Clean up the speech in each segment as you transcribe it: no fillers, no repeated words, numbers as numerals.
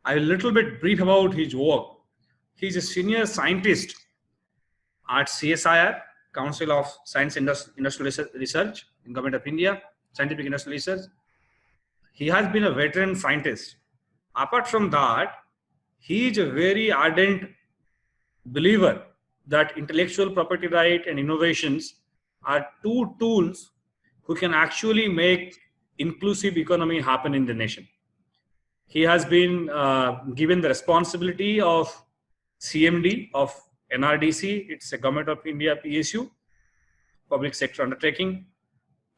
I will little bit brief about his work. He is a senior scientist at CSIR, Council of Science Industrial Research in Government of India, Scientific Industrial Research. He has been a veteran scientist. Apart from that, he is a very ardent believer that intellectual property right and innovations are two tools who can actually make inclusive economy happen in the nation. He has been given the responsibility of CMD of NRDC. It's a Government of India PSU, public sector undertaking.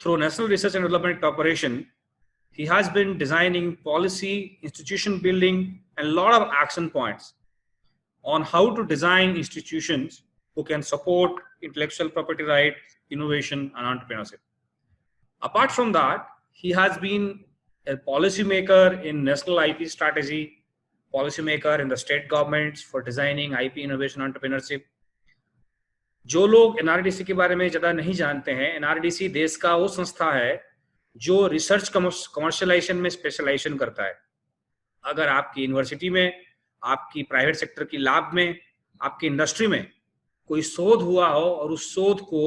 Through National Research and Development Corporation, he has been designing policy, institution building, and a lot of action points on how to design institutions who can support intellectual property right, innovation, and entrepreneurship. Apart from that, he has been a policymaker in national IP strategy, policymaker in the state governments for designing IP innovation entrepreneurship. जो लोग NRDC के बारे में ज़्यादा नहीं जानते हैं, NRDC देश का वो संस्था है जो रिसर्च कमर्शियलाइजेशन में स्पेशलाइजेशन करता है. अगर आपकी यूनिवर्सिटी में, आपकी प्राइवेट सेक्टर की लैब में, आपकी इंडस्ट्री में कोई शोध हुआ हो और उस शोध को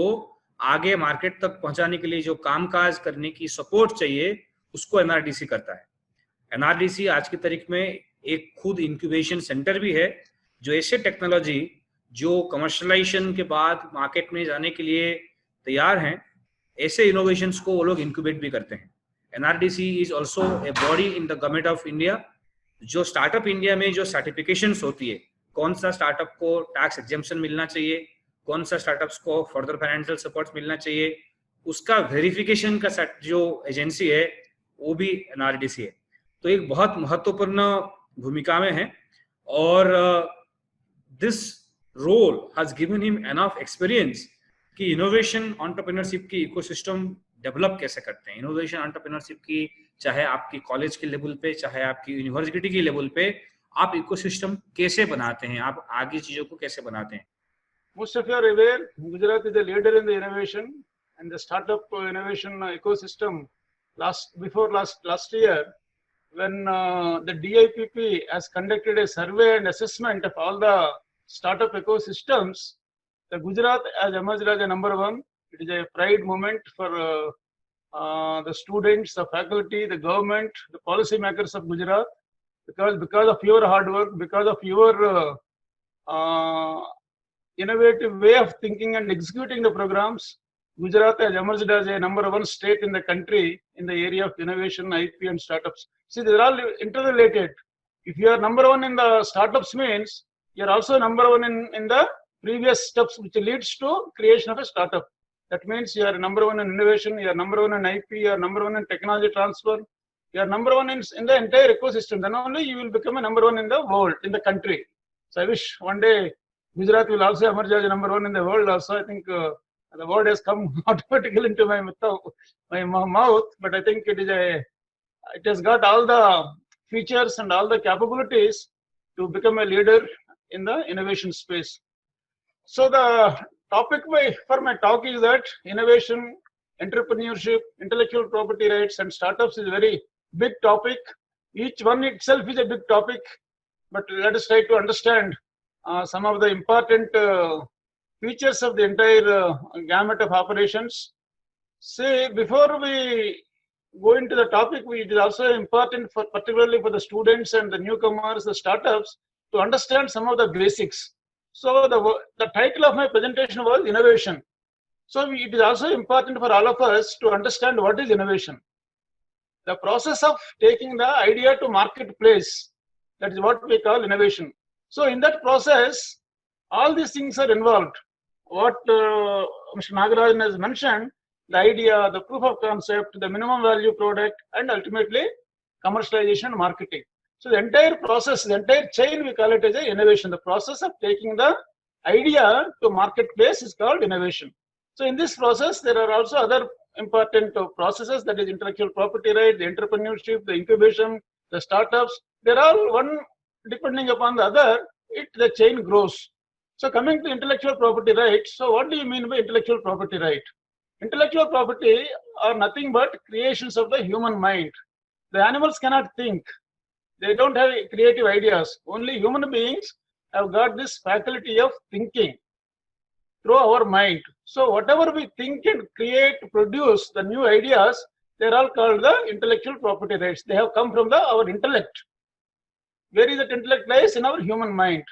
आगे मार्केट तक पहुंचाने के लिए जो कामकाज करने की सपोर्ट चाहिए, उसको एनआरडीसी करता है. एनआरडीसी आज की तारीख में एक खुद इंक्यूबेशन सेंटर भी है, जो ऐसे टेक्नोलॉजी जो कमर्शियलाइजेशन के बाद मार्केट में जाने के लिए तैयार हैं, ऐसे इनोवेशंस को वो लोग इंक्यूबेट भी करते हैं. NRDC is also a body in the government of India. जो स्टार्टअप इंडिया में जो सर्टिफिकेशंस होती है, कौन सा स्टार्टअप को टैक्स एग्जेम्पशन मिलना चाहिए, कौन सा स्टार्टअप्स को फर्दर फाइनेंशियल सपोर्ट मिलना चाहिए, उसका वेरिफिकेशन का जो एजेंसी है वो भी एनआरडीसी है. तो एक बहुत महत्वपूर्ण भूमिका में है और this role has given him enough experience कि इनोवेशन एंटरप्रेन्योरशिप की इकोसिस्टम डेवलप कैसे करते हैं. इनोवेशन एंटरप्रेन्योरशिप की चाहे आपकी कॉलेज के लेवल पे, चाहे आपकी यूनिवर्सिटी के लेवल पे, आप इकोसिस्टम कैसे बनाते हैं, आप आगे चीजों को कैसे बनाते हैं. Most of you are aware, Gujarat is a leader in the innovation and the startup innovation ecosystem. Last year, when the DIPP has conducted a survey and assessment of all the startup ecosystems, the Gujarat has emerged as a number one. It is a pride moment for the students, the faculty, the government, the policy makers of Gujarat, because of your hard work, because of your innovative way of thinking and executing the programs, Gujarat has emerged as a number one state in the country in the area of innovation, IP, and startups. See, they're all interrelated. If you are number one in the startups, means you're also number one in the previous steps, which leads to creation of a startup. That means you are number one in innovation, you are number one in IP, you are number one in technology transfer, you are number one in the entire ecosystem. Then only you will become a number one in the world, in the country. So I wish one day Gujarat will also emerge as a number one in the world also. I think the word has come automatically into my mouth, but I think it has got all the features and all the capabilities to become a leader in the innovation space. So the topic for my talk is that innovation, entrepreneurship, intellectual property rights, and startups is a very big topic. Each one itself is a big topic, but let us try to understand some of the important features of the entire gamut of operations. Say, before we go into the topic, it is also important, particularly for the students and the newcomers, the startups, to understand some of the basics. So the title of my presentation was innovation. So it is also important for all of us to understand what is innovation. The process of taking the idea to marketplace, that is what we call innovation. So in that process, all these things are involved. What Mr. Nagarajan has mentioned, the idea, the proof of concept, the minimum value product, and ultimately commercialization and marketing. So the entire process, the entire chain, we call it as a innovation. The process of taking the idea to marketplace is called innovation. So in this process, there are also other important processes, that is intellectual property right, the entrepreneurship, the incubation, the startups. They're all one depending upon the other, the chain grows. So coming to intellectual property rights, so what do you mean by intellectual property right? Intellectual property are nothing but creations of the human mind. The animals cannot think. They don't have creative ideas. Only human beings have got this faculty of thinking through our mind. So whatever we think and create, produce, the new ideas, they're all called the intellectual property rights. They have come from our intellect. Where is that intellect lies? In our human mind.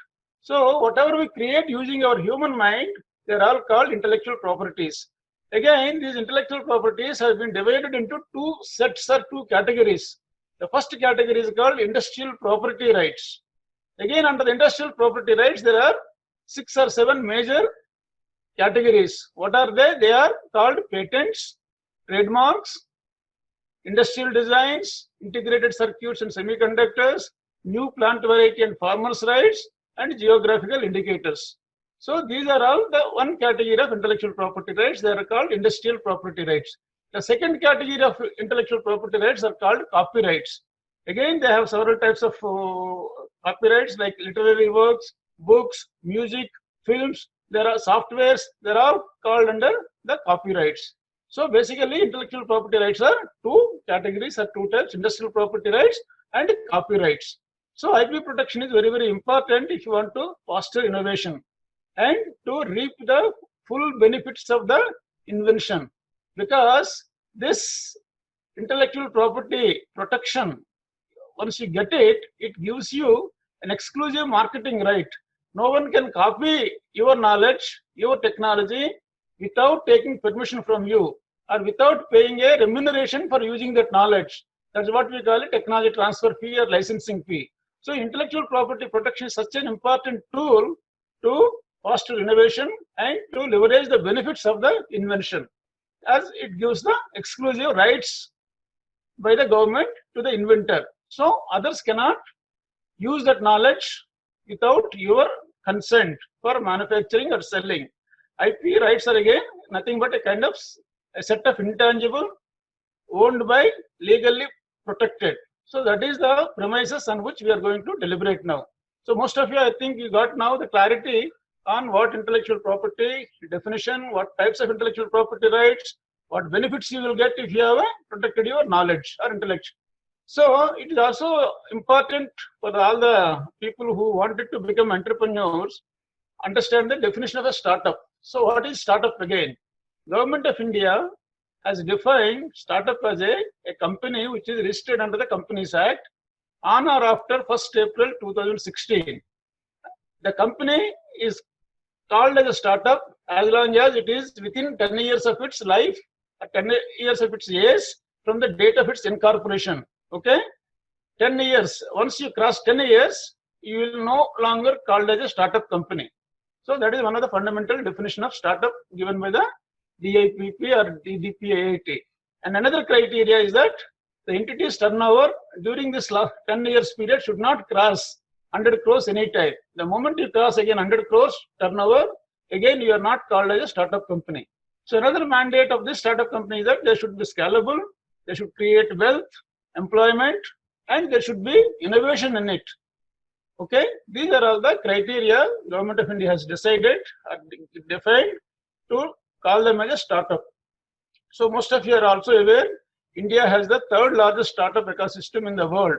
So whatever we create using our human mind, they're all called intellectual properties. Again, these intellectual properties have been divided into two sets or two categories. The first category is called industrial property rights. Again, under the industrial property rights, there are 6 or 7 major categories. What are they? They are called patents, trademarks, industrial designs, integrated circuits and semiconductors, new plant variety and farmers' rights, and geographical indicators. So these are all the one category of intellectual property rights. They are called industrial property rights. The second category of intellectual property rights are called copyrights. Again, they have several types of copyrights like literary works, books, music, films. There are softwares. They are all called under the copyrights. So basically, intellectual property rights are two categories or two types: industrial property rights and copyrights. So IP protection is very, very important if you want to foster innovation and to reap the full benefits of the invention, because this intellectual property protection, once you get it, it gives you an exclusive marketing right. No one can copy your knowledge, your technology without taking permission from you or without paying a remuneration for using that knowledge. That's what we call a technology transfer fee or licensing fee. So intellectual property protection is such an important tool to foster innovation and to leverage the benefits of the invention, as it gives the exclusive rights by the government to the inventor. So others cannot use that knowledge without your consent for manufacturing or selling. IP rights are again nothing but a kind of a set of intangible owned by legally protected. So that is the premises on which we are going to deliberate now. So most of you, I think you got now the clarity on what intellectual property definition, what types of intellectual property rights, what benefits you will get if you have protected your knowledge or intellect. So it is also important for all the people who wanted to become entrepreneurs, understand the definition of a startup. So what is startup again? Government of India has defined startup as a company which is registered under the Companies Act on or after 1st April 2016. The company is called as a startup as long as it is within 10 years of its life, 10 years of its age from the date of its incorporation. Okay? 10 years. Once you cross 10 years, you will no longer called as a startup company. So that is one of the fundamental definition of startup given by the DIPP or DDPAIT. And another criteria is that the entity's turnover during this 10 years period should not cross 100 crores any time. The moment you cross again 100 crores turnover, again you are not called as a startup company. So another mandate of this startup company is that they should be scalable, they should create wealth, employment, and there should be innovation in it. Okay, these are all the criteria Government of India has decided or defined to call them as a startup. So most of you are also aware, India has the third largest startup ecosystem in the world.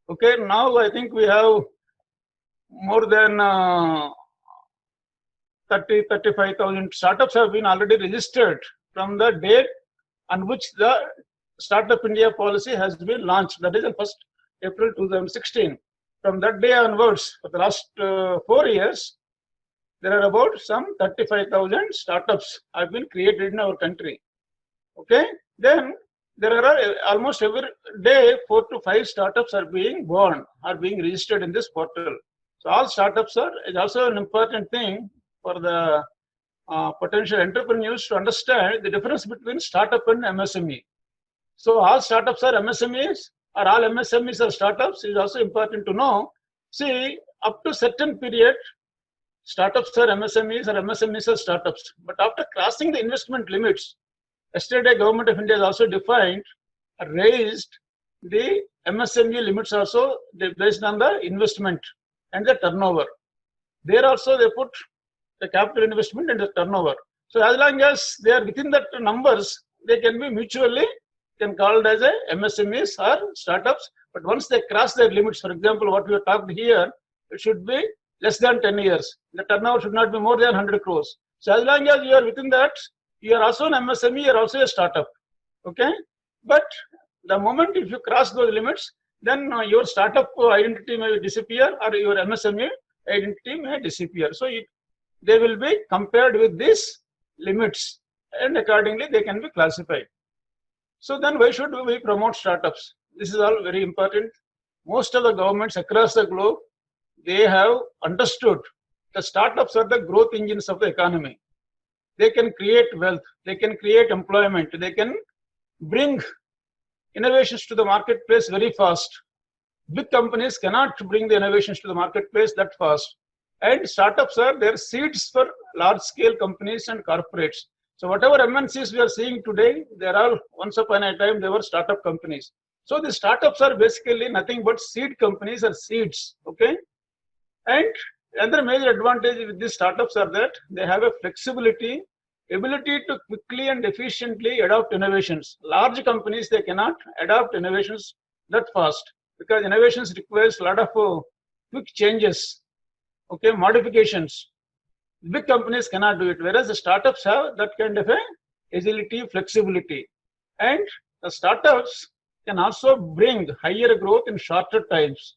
Okay, now I think we have more than 35,000 startups have been already registered from the date on which the Startup India policy has been launched. That is on 1st April 2016. From that day onwards, for the last 4 years, there are about some 35,000 startups have been created in our country. Okay, then there are almost every day 4 to 5 startups are being born, are being registered in this portal. So all startups is also an important thing for the potential entrepreneurs to understand the difference between startup and MSME. So all startups are MSMEs or all MSMEs are startups is also important to know. See, up to certain period, startups are MSMEs or MSMEs are startups. But after crossing the investment limits, yesterday Government of India has also defined, raised the MSME limits also based on the investment and the turnover. There also they put the capital investment and the turnover. So as long as they are within that numbers, they can be mutually can called as a MSMEs or startups. But once they cross their limits, for example, what we have talked here, it should be less than 10 years. The turnover should not be more than 100 crores. So as long as you are within that, you are also an MSME, you are also a startup. Okay? But the moment if you cross those limits, then your startup identity may disappear or your MSME identity may disappear. So they will be compared with these limits and accordingly they can be classified. So then why should we promote startups? This is all very important. Most of the governments across the globe, they have understood the startups are the growth engines of the economy. They can create wealth, they can create employment, they can bring innovations to the marketplace very fast. Big companies cannot bring the innovations to the marketplace that fast. And startups are their seeds for large scale companies and corporates. So whatever MNCs we are seeing today, they are all once upon a time they were startup companies. So the startups are basically nothing but seed companies or seeds. Okay. And another major advantage with these startups are that they have a flexibility, ability to quickly and efficiently adopt innovations. Large companies, they cannot adopt innovations that fast because innovations requires a lot of quick changes, okay, modifications. Big companies cannot do it, whereas the startups have that kind of a agility, flexibility. And the startups can also bring higher growth in shorter times.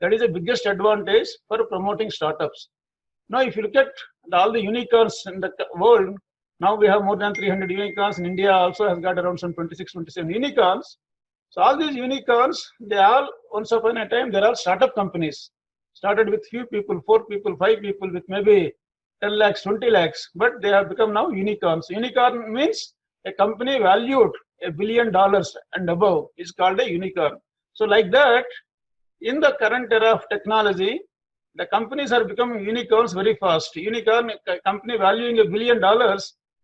That is the biggest advantage for promoting startups. Now, if you look at all the unicorns in the world, now we have more than 300 unicorns. In India also has got around some 26, 27 unicorns. So all these unicorns, they all, once upon a time, they're all startup companies. Started with few people, 4 people, 5 people with maybe 10 lakhs, 20 lakhs, but they have become now unicorns. Unicorn means a company valued $1 billion and above is called a unicorn. So like that, in the current era of technology, the companies are becoming unicorns very fast. Unicorn company valuing $1 billion,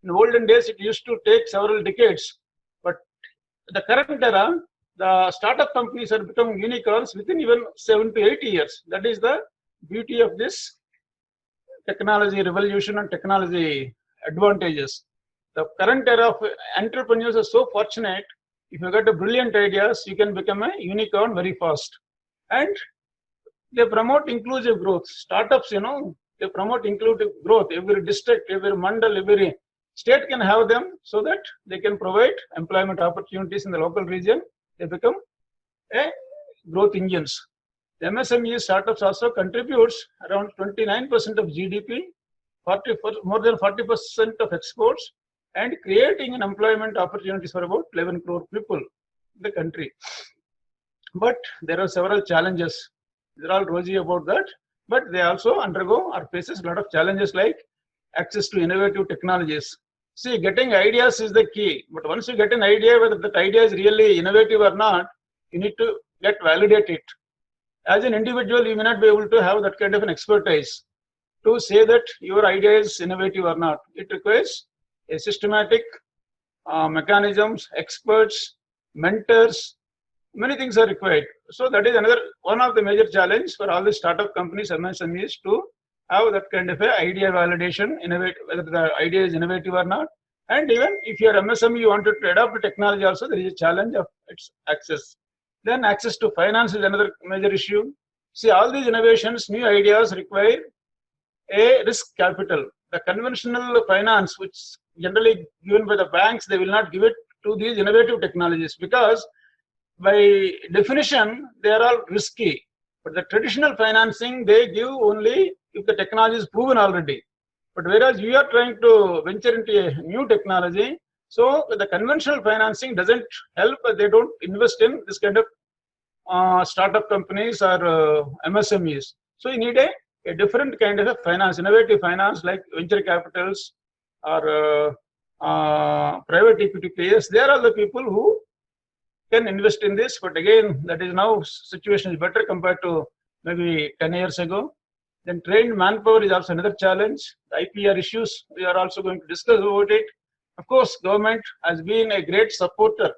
in olden days it used to take several decades. But the current era, the startup companies are becoming unicorns within even 7 to 8 years. That is the beauty of this technology revolution and technology advantages. The current era of entrepreneurs are so fortunate. If you got a brilliant ideas, you can become a unicorn very fast. And they promote inclusive growth. Startups, they promote inclusive growth. Every district, every mandal, every state can have them so that they can provide employment opportunities in the local region. They become a growth engines. The MSME startups also contributes around 29% of GDP, more than 40% of exports, and creating an employment opportunities for about 11 crore people in the country. But there are several challenges. They're all rosy about that, but they also undergo or faces a lot of challenges like access to innovative technologies. See, getting ideas is the key, but once you get an idea, whether that idea is really innovative or not, you need to get validated. As an individual, you may not be able to have that kind of an expertise to say that your idea is innovative or not. It requires a systematic mechanisms, experts, mentors, many things are required. So that is another one of the major challenge for all the startup companies, MSMEs, to have that kind of a idea validation, whether the idea is innovative or not. And even if you are MSME, you wanted to adopt the technology also, there is a challenge of its access. Then access to finance is another major issue. See, all these innovations, new ideas require a risk capital. The conventional finance, which is generally given by the banks, they will not give it to these innovative technologies because by definition, they are all risky. But the traditional financing, they give only if the technology is proven already. But whereas you are trying to venture into a new technology, so the conventional financing doesn't help. They don't invest in this kind of startup companies or MSMEs. So you need a different kind of a finance, innovative finance like venture capitals or private equity players. They are all the people who can invest in this. But again, that is now situation is better compared to maybe 10 years ago. Then trained manpower is also another challenge. The IPR issues, we are also going to discuss about it. Of course, government has been a great supporter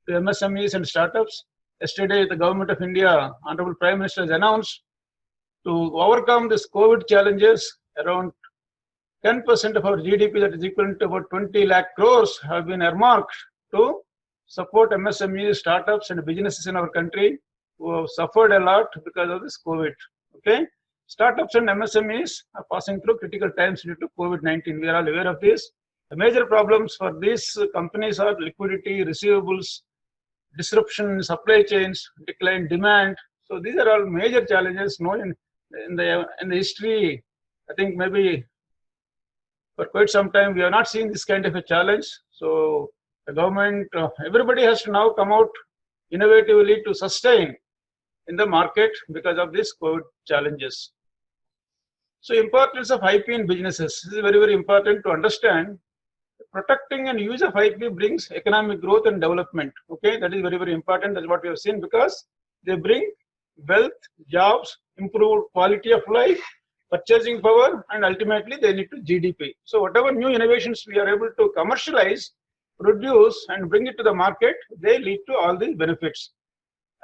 to MSMEs and startups. Yesterday, the government of India, Honorable Prime Minister has announced to overcome this COVID challenges, around 10% of our GDP, that is equivalent to about 20 lakh crores, have been earmarked to support MSME startups and businesses in our country who have suffered a lot because of this COVID. Okay, startups and MSMEs are passing through critical times due to COVID-19. We are all aware of this. The major problems for these companies are liquidity, receivables, disruption in supply chains, decline demand. So these are all major challenges known in the history. I think maybe for quite some time we have not seen this kind of a challenge. So the government, everybody has to now come out innovatively to sustain in the market because of these COVID challenges. So importance of IP in businesses. This is very, very important to understand. Protecting and use of IP brings economic growth and development. Okay, that is very, very important. That's what we have seen, because they bring wealth, jobs, improved quality of life, purchasing power, and ultimately they lead to GDP. So whatever new innovations we are able to commercialize, produce, and bring it to the market, they lead to all these benefits.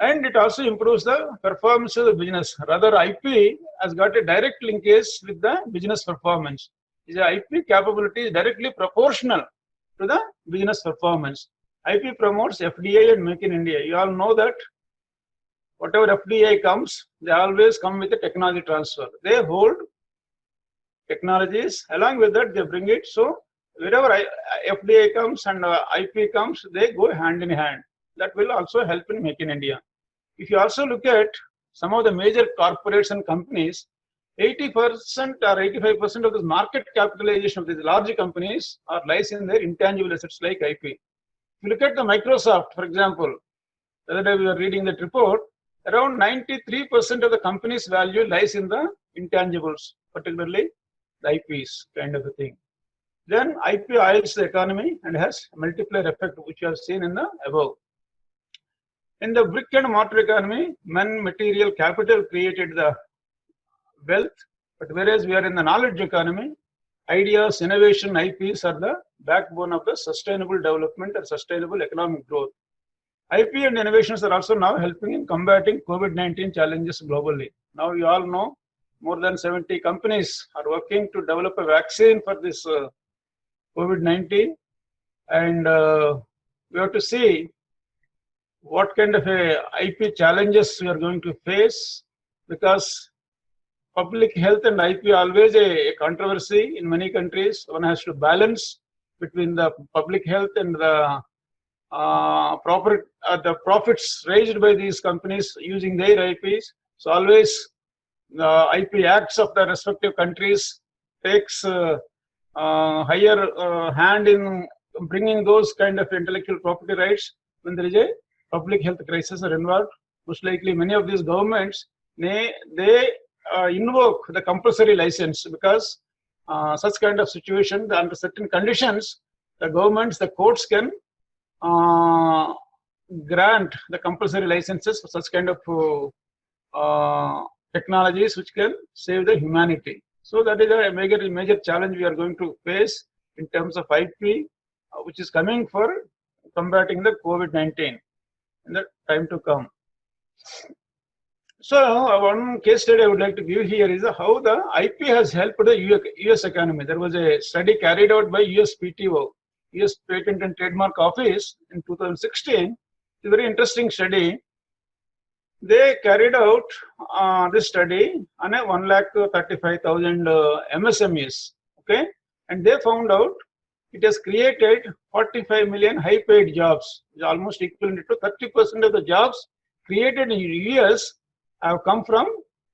And it also improves the performance of the business. Rather, IP has got a direct linkage with the business performance. The IP capability is directly proportional to the business performance. IP promotes FDI and Make in India. You all know that whatever FDI comes, they always come with a technology transfer. They hold technologies, along with that they bring it. So wherever FDI comes and IP comes, they go hand in hand. That will also help in Make in India. If you also look at some of the major corporates and companies, 80% or 85% of the market capitalization of these large companies are lies in their intangible assets like IP. If you look at the Microsoft, for example, the other day we were reading that report, around 93% of the company's value lies in the intangibles, particularly the IPs kind of a thing. Then IP oils the economy and has a multiplier effect, which you have seen in the above. In the brick and mortar economy, men, material, capital created the wealth, but whereas we are in the knowledge economy, ideas, innovation, IPs are the backbone of the sustainable development and sustainable economic growth. IP and innovations are also now helping in combating COVID-19 challenges globally. Now you all know more than 70 companies are working to develop a vaccine for this COVID-19, and we have to see what kind of IP challenges we are going to face, because public health and IP always a controversy in many countries. One has to balance between the public health and the profits raised by these companies using their IPs. So always the IP acts of the respective countries takes higher hand in bringing those kind of intellectual property rights when there is a public health crisis are involved. Most likely many of these governments, they invoke the compulsory license, because such kind of situation, under certain conditions, the governments, the courts can grant the compulsory licenses for such kind of technologies which can save the humanity. So that is a major challenge we are going to face in terms of IP, which is coming for combating the COVID-19 in the time to come. So one case study I would like to give here is how the IP has helped the US economy. There was a study carried out by USPTO, US Patent and Trademark Office, in 2016. It's a very interesting study. They carried out this study on a 135,000 MSMEs. Okay, and they found out it has created 45 million high-paid jobs, almost equivalent to 30% of the jobs created in US have come from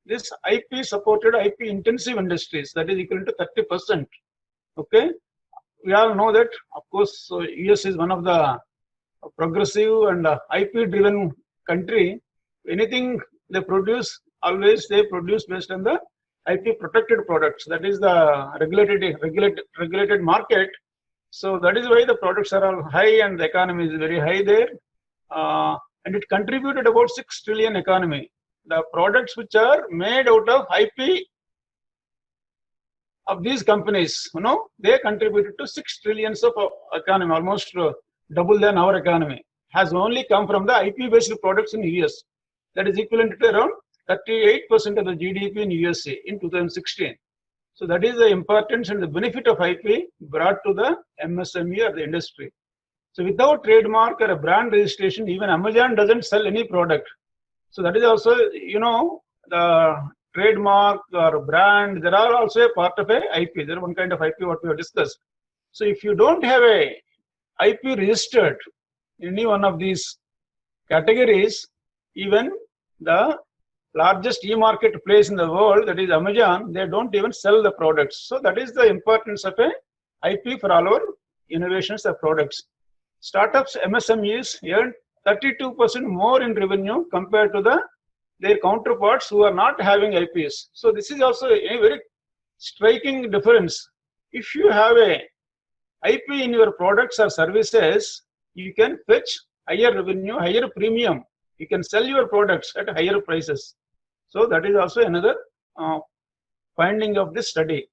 this IP-supported, IP-intensive industries. That is equivalent to 30%. Okay, we all know that, of course, US is one of the progressive and IP-driven country. Anything they produce, always they produce based on the IP-protected products. That is the regulated market. So that is why the products are all high and the economy is very high there. And it contributed about 6 trillion economy. The products which are made out of IP of these companies, they contributed to 6 trillions of economy, almost double than our economy, has only come from the IP-based products in US. That is equivalent to around 38% of the GDP in USA in 2016. So that is the importance and the benefit of IP brought to the MSME or the industry. So without trademark or a brand registration, even Amazon doesn't sell any product. So that is also, the trademark or brand, there are also a part of a IP. There are one kind of IP what we have discussed. So if you don't have a IP registered in any one of these categories, even the largest e-market place in the world, that is Amazon, they don't even sell the products. So that is the importance of a IP for all our innovations or products. Startups, MSMEs earn 32% more in revenue compared to their counterparts who are not having IPs. So this is also a very striking difference. If you have a IP in your products or services, you can fetch higher revenue, higher premium. You can sell your products at higher prices. So that is also another finding of this study.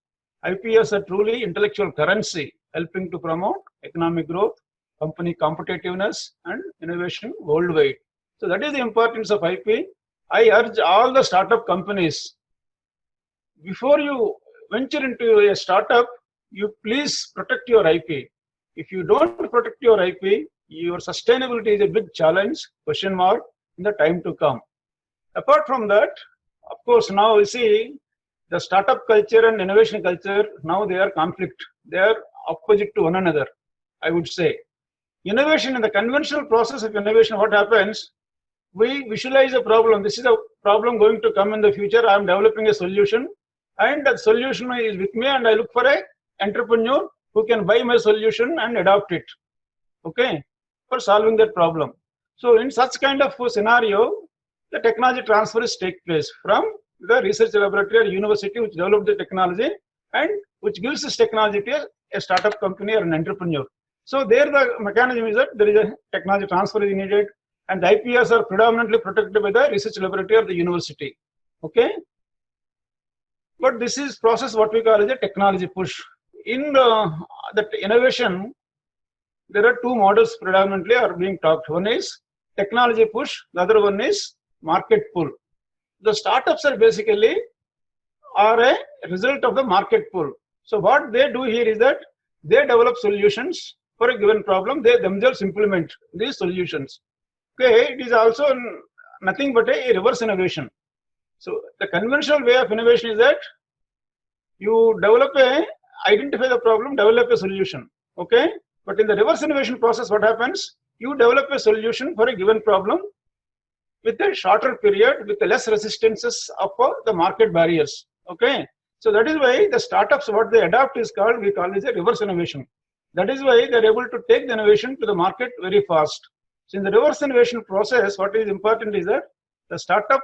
IP is a truly intellectual currency, helping to promote economic growth, company competitiveness, and innovation worldwide. So that is the importance of IP. I urge all the startup companies, before you venture into a startup, you please protect your IP. If you don't protect your IP, your sustainability is a big challenge, question mark, in the time to come. Apart from that, of course, now you see the startup culture and innovation culture, now they are conflict. They are opposite to one another, I would say. Innovation, in the conventional process of innovation, what happens? We visualize a problem. This is a problem going to come in the future. I am developing a solution, and that solution is with me, and I look for an entrepreneur who can buy my solution and adopt it, okay, for solving that problem. So in such kind of scenario, the technology transfers take place from the research laboratory or university which developed the technology and which gives this technology to a startup company or an entrepreneur. So there the mechanism is that there is a technology transfer is needed, and the IPs are predominantly protected by the research laboratory or the university, okay. But this is process what we call as a technology push. In the innovation, there are two models predominantly are being talked. One is technology push, the other one is market pull. The startups are basically are a result of the market pull. So what they do here is that they develop solutions for a given problem. They themselves implement these solutions. Okay, it is also nothing but a reverse innovation. So the conventional way of innovation is that you identify the problem, develop a solution. Okay, but in the reverse innovation process, what happens? You develop a solution for a given problem with a shorter period, with less resistances of the market barriers. Okay, so that is why the startups, what they adopt is called, we call it a reverse innovation. That is why they are able to take the innovation to the market very fast. So in the reverse innovation process, what is important is that the startup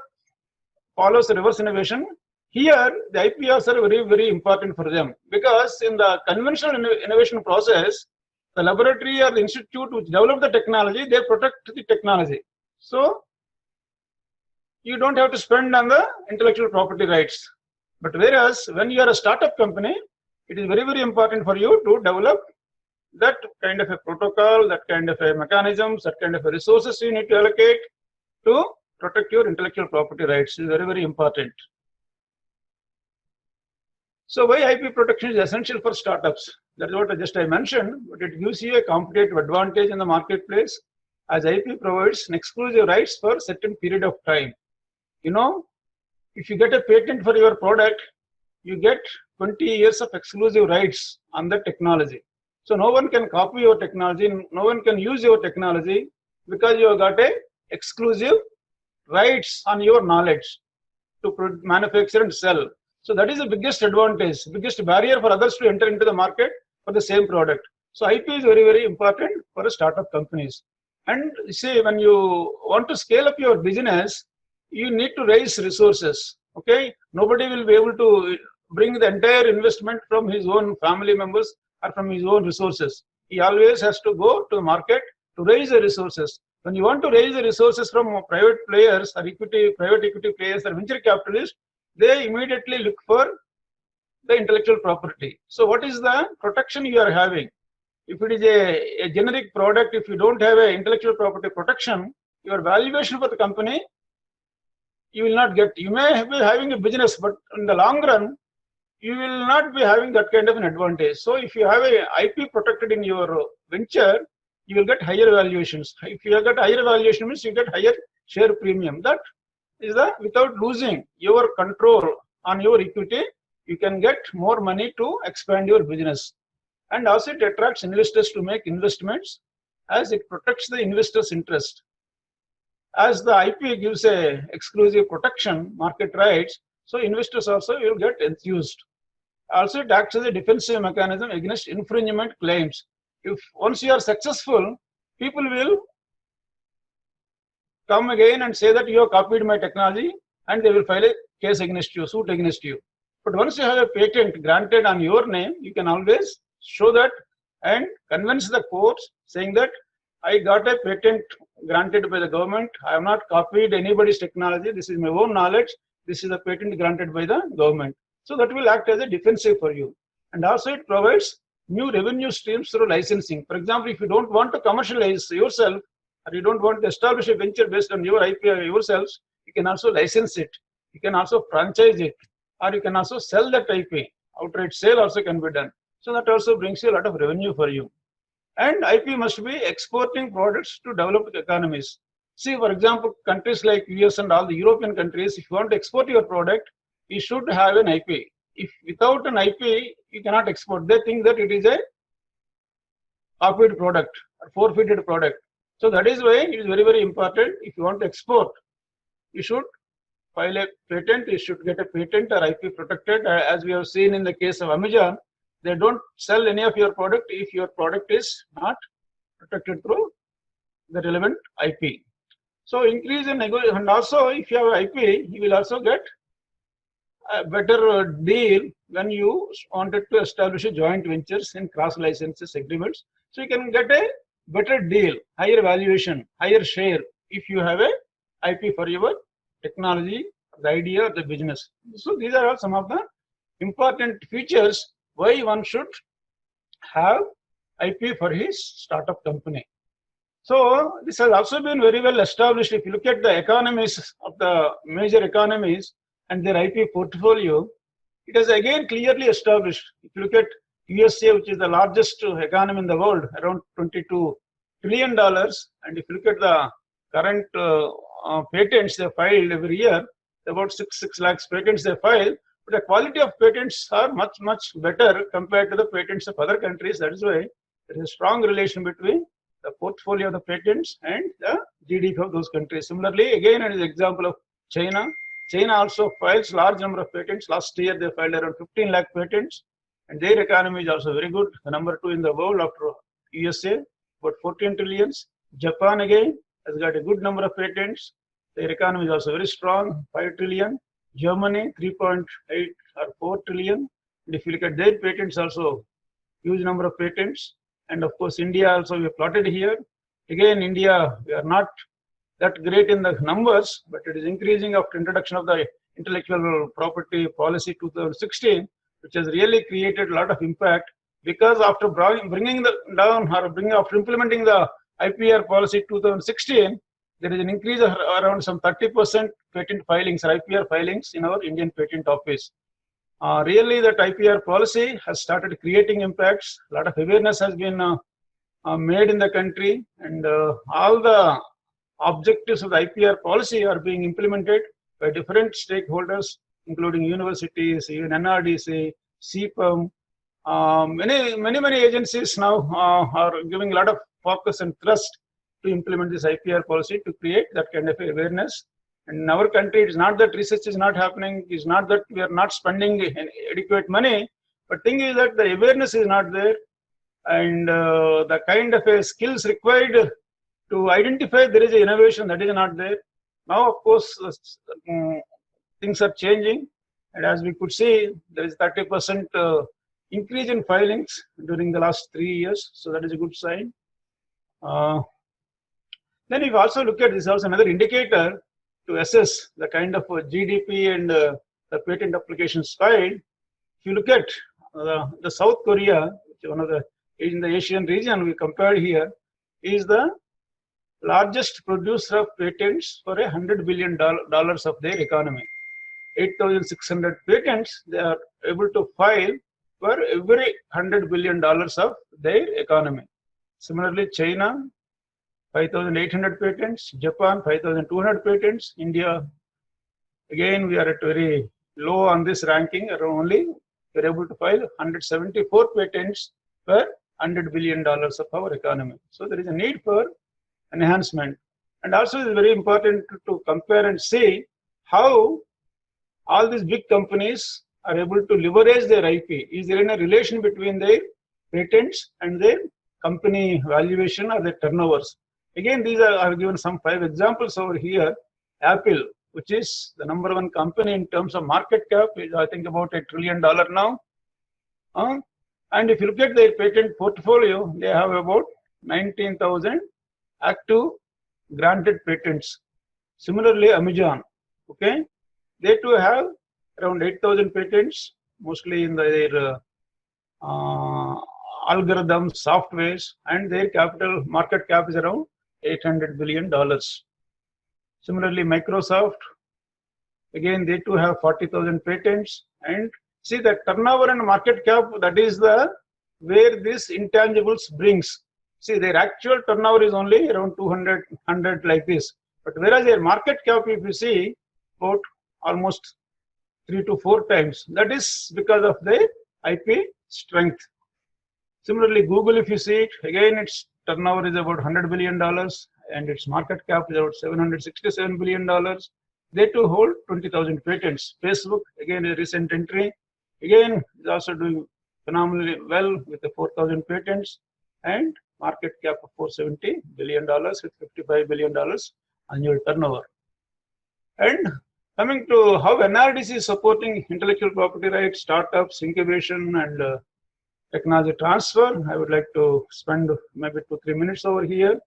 follows the reverse innovation. Here, the IPRs are very, very important for them, because in the conventional innovation process, the laboratory or the institute which develop the technology, they protect the technology. So you don't have to spend on the intellectual property rights. But whereas when you are a startup company, it is very, very important for you to develop that kind of a protocol, that kind of a mechanisms, that kind of a resources you need to allocate to protect your intellectual property rights. Is very, very important. So why IP protection is essential for startups? That is what I mentioned, but it gives you a competitive advantage in the marketplace, as IP provides an exclusive rights for a certain period of time. You know, if you get a patent for your product, you get 20 years of exclusive rights on the technology. So no one can copy your technology, no one can use your technology, because you have got a exclusive rights on your knowledge to manufacture and sell. So that is the biggest advantage, biggest barrier for others to enter into the market for the same product. So IP is very, very important for startup companies. And see, when you want to scale up your business, you need to raise resources. Okay, nobody will be able to bring the entire investment from his own family members or from his own resources. He always has to go to the market to raise the resources. When you want to raise the resources from private players or private equity players or venture capitalists, they immediately look for the intellectual property. So what is the protection you are having? If it is a generic product, if you don't have an intellectual property protection, your valuation for the company, you will not get. You may be having a business, but in the long run, you will not be having that kind of an advantage. So if you have a IP protected in your venture, you will get higher valuations. If you have got higher valuation means you get higher share premium. That is the without losing your control on your equity, you can get more money to expand your business. And also it attracts investors to make investments as it protects the investors' interest. As the IP gives a exclusive protection, market rights, so investors also will get enthused. Also, it acts as a defensive mechanism against infringement claims. If once you are successful, people will come again and say that you have copied my technology, and they will file a case against you, suit against you. But once you have a patent granted on your name, you can always show that and convince the courts saying that I got a patent granted by the government. I have not copied anybody's technology. This is my own knowledge. This is a patent granted by the government. So that will act as a defensive for you. And also it provides new revenue streams through licensing. For example, if you don't want to commercialize yourself, or you don't want to establish a venture based on your IP yourselves, you can also license it. You can also franchise it, or you can also sell that IP. Outright sale also can be done. So that also brings you a lot of revenue for you. And IP must be exporting products to developed economies. See, for example, countries like US and all the European countries, if you want to export your product, you should have an IP. If without an IP, you cannot export. They think that it is a copied product or forfeited product. So that is why it is very, very important. If you want to export, you should file a patent. You should get a patent or IP protected. As we have seen in the case of Amazon, they don't sell any of your product if your product is not protected through the relevant IP. So increase in negotiation, and also if you have IP, you will also get a better deal when you wanted to establish a joint ventures in cross licenses agreements. So you can get a better deal, higher valuation, higher share if you have a IP for your technology, the idea, or the business. So these are all some of the important features why one should have IP for his startup company. So this has also been very well established. If you look at the economies of the major economies and their IP portfolio, it is again clearly established. If you look at USA, which is the largest economy in the world, around $22 trillion, and if you look at the current patents they filed every year, about 6 lakhs patents they file, but the quality of patents are much, much better compared to the patents of other countries. That is why there is a strong relation between the portfolio of the patents and the GDP of those countries. Similarly, again, an example of China. China also files large number of patents. Last year, they filed around 15 lakh patents, and their economy is also very good. The number 2 in the world after USA, about 14 trillions. Japan again has got a good number of patents. Their economy is also very strong, 5 trillion. Germany, 3.8 or 4 trillion. And if you look at their patents, also huge number of patents. And of course, India also we have plotted here. Again, India, we are not that great in the numbers, but it is increasing after introduction of the intellectual property policy 2016, which has really created a lot of impact. Because after bringing the down or after implementing the IPR policy 2016, there is an increase of around some 30% patent filings or IPR filings in our Indian Patent Office. Really, that IPR policy has started creating impacts. A lot of awareness has been made in the country, and all the objectives of the IPR policy are being implemented by different stakeholders, including universities, even NRDC, CPAM. Many agencies now are giving a lot of focus and thrust to implement this IPR policy to create that kind of awareness. And in our country, it is not that research is not happening, it is not that we are not spending adequate money, but thing is that the awareness is not there, and the kind of skills required to identify there is an innovation that is not there. Now, of course, things are changing, and as we could see, there is 30% increase in filings during the last 3 years, so that is a good sign. Then if you also look at this, also another indicator to assess the kind of GDP and the patent applications filed. If you look at the South Korea, which is one of the in the Asian region we compared here, is the largest producer of patents for $100 billion of their economy. 8,600 patents they are able to file for every $100 billion of their economy. Similarly, China, 5,800 patents, Japan, 5,200 patents, India, again, we are at very low on this ranking, around only we are able to file 174 patents per $100 billion of our economy. So there is a need for enhancement. And also it's very important to compare and see how all these big companies are able to leverage their IP. Is there any relation between their patents and their company valuation or their turnovers? Again, these are given some 5 examples over here. Apple, which is the #1 company in terms of market cap, is I think about $1 trillion now. And if you look at their patent portfolio, they have about 19,000 active granted patents. Similarly, Amazon, okay, they too have around 8,000 patents, mostly in their algorithms, softwares, and their capital market cap is around $800 billion. Similarly, Microsoft, again, they too have 40,000 patents. And see the turnover and market cap, that is the where this intangibles brings. See, their actual turnover is only around 200, 100 like this. But whereas their market cap, if you see, about almost 3 to 4 times. That is because of their IP strength. Similarly, Google, if you see it, again, its turnover is about $100 billion and its market cap is about $767 billion. They too hold 20,000 patents. Facebook, again, a recent entry, again, is also doing phenomenally well with the 4,000 patents and market cap of $470 billion with $55 billion annual turnover. And coming to how NRDC is supporting intellectual property rights, startups, incubation, and technology transfer, I would like to spend maybe 2-3 minutes over here.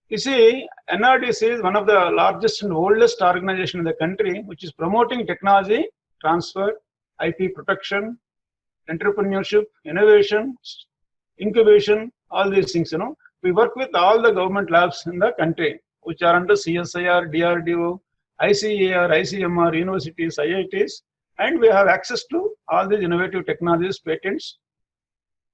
You see, NRDC is one of the largest and oldest organization in the country, which is promoting technology transfer, IP protection, entrepreneurship, innovation, incubation, all these things. We work with all the government labs in the country, which are under CSIR, DRDO, ICAR, ICMR, universities, IITs, and we have access to all these innovative technologies, patents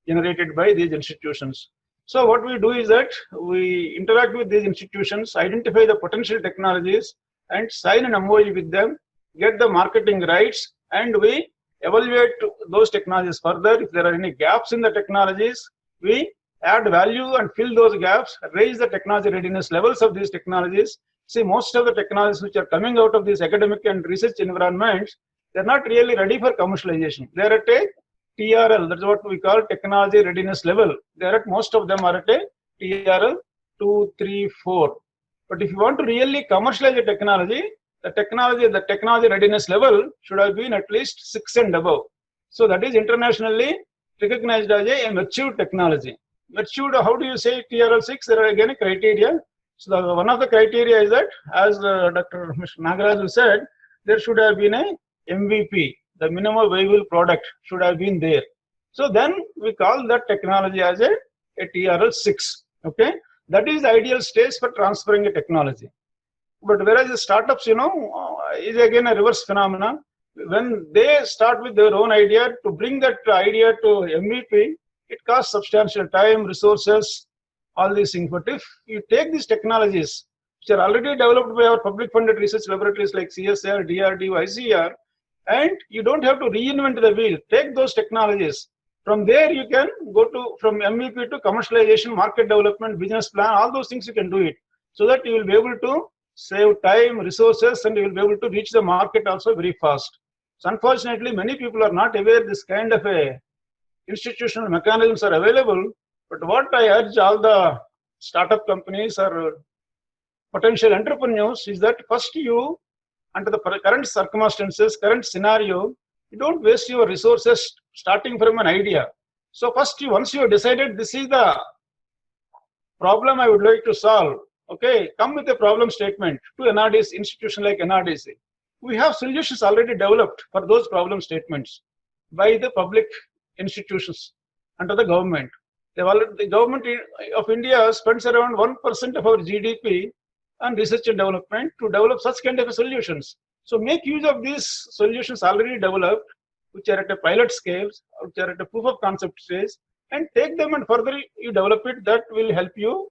generated by these institutions. So what we do is that we interact with these institutions, identify the potential technologies, and sign an MOU with them, get the marketing rights, and we evaluate those technologies further. If there are any gaps in the technologies, we add value and fill those gaps, raise the technology readiness levels of these technologies. See, most of the technologies which are coming out of these academic and research environments, they're not really ready for commercialization. They're at a TRL, that's what we call technology readiness level. They're at, most of them are at a TRL 2, 3, 4. But if you want to really commercialize the technology readiness level should have been at least 6 and above. So that is internationally recognized as a mature technology. Matured, how do you say TRL 6? There are again a criteria. So one of the criteria is that, as Dr. Mr. Nagaraj said, there should have been a MVP. The minimum viable product should have been there. So then we call that technology as a TRL 6. Okay, that is the ideal stage for transferring a technology. But whereas the startups, is again a reverse phenomenon. When they start with their own idea, to bring that idea to MVP, it costs substantial time, resources, all these things. But if you take these technologies, which are already developed by our public funded research laboratories like CSIR, DRDO, ICAR, and you don't have to reinvent the wheel. Take those technologies. From there, you can go to from MVP to commercialization, market development, business plan, all those things you can do it. So that you will be able to save time, resources, and you will be able to reach the market also very fast. So unfortunately, many people are not aware this kind of a institutional mechanisms are available. But what I urge all the startup companies or potential entrepreneurs is that first you, under the current circumstances, current scenario, you don't waste your resources starting from an idea. So first, once you have decided this is the problem I would like to solve, okay, come with a problem statement to NRDC, institution like NRDC. We have solutions already developed for those problem statements by the public institutions under the government. The government of India spends around 1% of our GDP on research and development to develop such kind of solutions. So make use of these solutions already developed, which are at a pilot scale, which are at a proof of concept stage, and take them and further you develop it. That will help you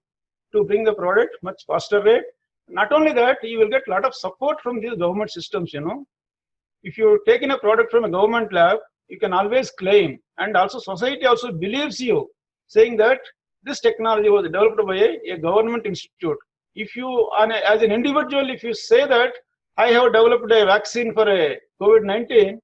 to bring the product much faster rate. Not only that, you will get a lot of support from these government systems. If you take in a product from a government lab, you can always claim, and also society also believes you, saying that this technology was developed by a government institute. If you, as an individual, if you say that I have developed a vaccine for a COVID-19,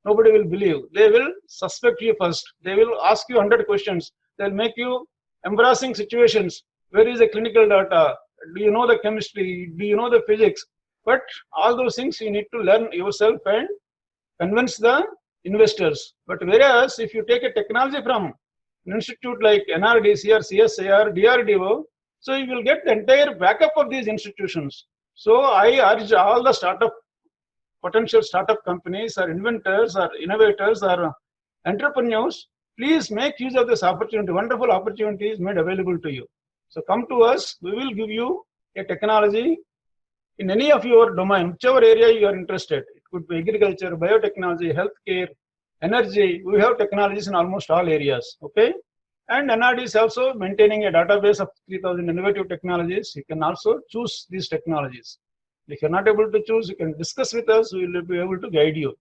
nobody will believe. They will suspect you first. They will ask you 100 questions. They'll make you embarrassing situations. Where is the clinical data? Do you know the chemistry? Do you know the physics? But all those things you need to learn yourself and convince the investors. But whereas if you take a technology from an institute like NRDC or CSIR, DRDO, so you will get the entire backup of these institutions. So I urge all the potential startup companies or inventors or innovators or entrepreneurs, please make use of this opportunity. Wonderful opportunity is made available to you. So come to us, we will give you a technology in any of your domain, whichever area you are interested. It could be agriculture, biotechnology, healthcare, energy. We have technologies in almost all areas, okay? And NRD is also maintaining a database of 3,000 innovative technologies. You can also choose these technologies. If you're not able to choose, you can discuss with us. We will be able to guide you.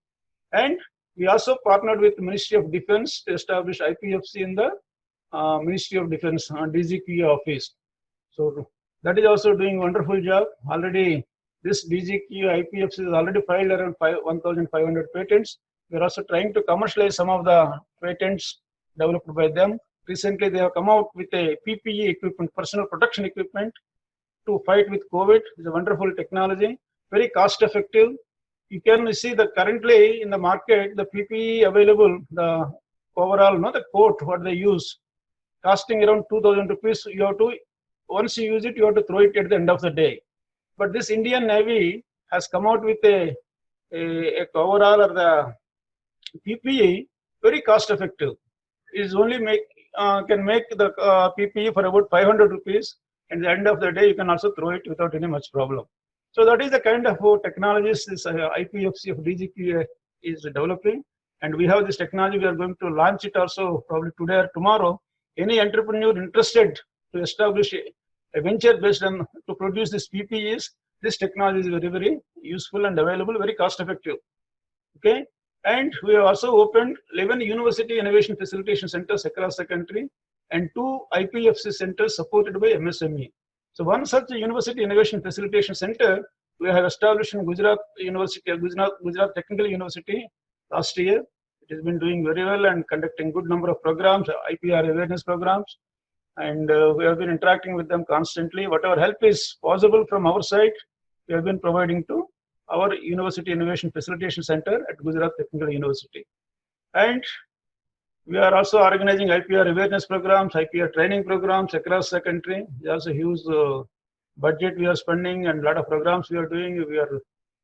And we also partnered with the Ministry of Defense to establish IPFC in the Ministry of Defense DGQ office. So that is also doing a wonderful job. Already this DGQ IPFC has already filed around 1,500 patents. We're also trying to commercialize some of the patents developed by them. Recently, they have come out with a PPE equipment, personal protection equipment, to fight with COVID. It's a wonderful technology, very cost effective. You can see that currently in the market, the PPE available, the overall, the coat, what they use, costing around 2,000 rupees. You have to, once you use it, you have to throw it at the end of the day. But this Indian Navy has come out with a overall or the PPE, very cost effective. It is only can make the PPE for about 500 rupees. At the end of the day, you can also throw it without any much problem. So that is the kind of technologies this IPFC of DGQ is developing. And we have this technology. We are going to launch it also probably today or tomorrow. Any entrepreneur interested to establish a venture based on to produce this PPEs, this technology is very, very useful and available, very cost effective. Okay. And we have also opened 11 university innovation facilitation centers across the country and 2 IPFC centers supported by MSME. So one such university innovation facilitation center we have established in Gujarat University, Gujarat Technical University last year. It has been doing very well and conducting good number of programs, IPR awareness programs, and we have been interacting with them constantly. Whatever help is possible from our side, we have been providing to our University Innovation Facilitation Center at Gujarat Technical University. And we are also organizing IPR awareness programs, IPR training programs across the country. There's a huge budget we are spending and a lot of programs we are doing. We are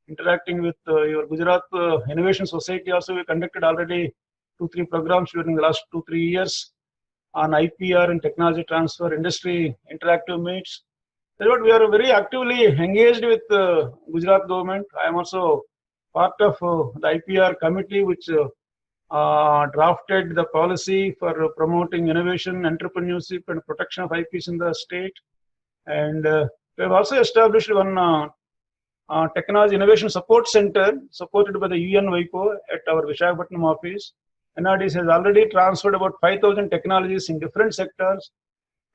interacting with your Gujarat Innovation Society also. We conducted already 2-3 programs during the last 2-3 years on IPR and technology transfer, industry interactive meets. That's what we are very actively engaged with Gujarat government. I am also part of the IPR committee which drafted the policy for promoting innovation, entrepreneurship and protection of IPs in the state. And we have also established one Technology Innovation Support Center supported by the UN WIPO at our Visakhapatnam office. NRDC has already transferred about 5,000 technologies in different sectors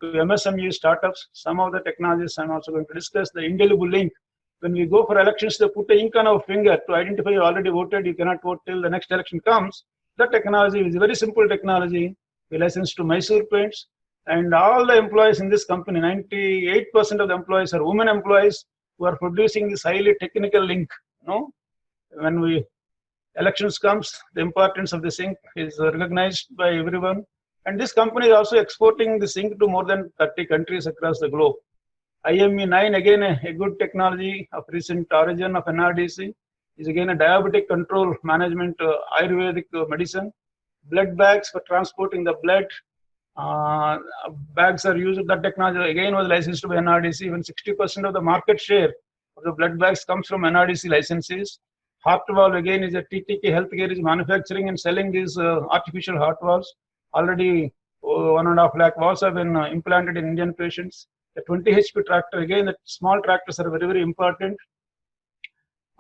to MSME startups. Some of the technologies I'm also going to discuss. The indelible link. When we go for elections, they put the ink on our finger to identify you already voted. You cannot vote till the next election comes. That technology is a very simple technology. We license to Mysore Paints. And all the employees in this company, 98% of the employees are women employees who are producing this highly technical link. When elections comes, the importance of this ink is recognized by everyone. And this company is also exporting this ink to more than 30 countries across the globe. IME9, again a good technology of recent origin of NRDC, is again a diabetic control management Ayurvedic medicine. Blood bags for transporting the blood. Bags are used. That technology again was licensed by NRDC. Even 60% of the market share of the blood bags comes from NRDC licenses. Heart valve again is a TTK Healthcare is manufacturing and selling these artificial heart valves. Already 1.5 lakh valves have been implanted in Indian patients. The 20 HP tractor, again, the small tractors are very, very important.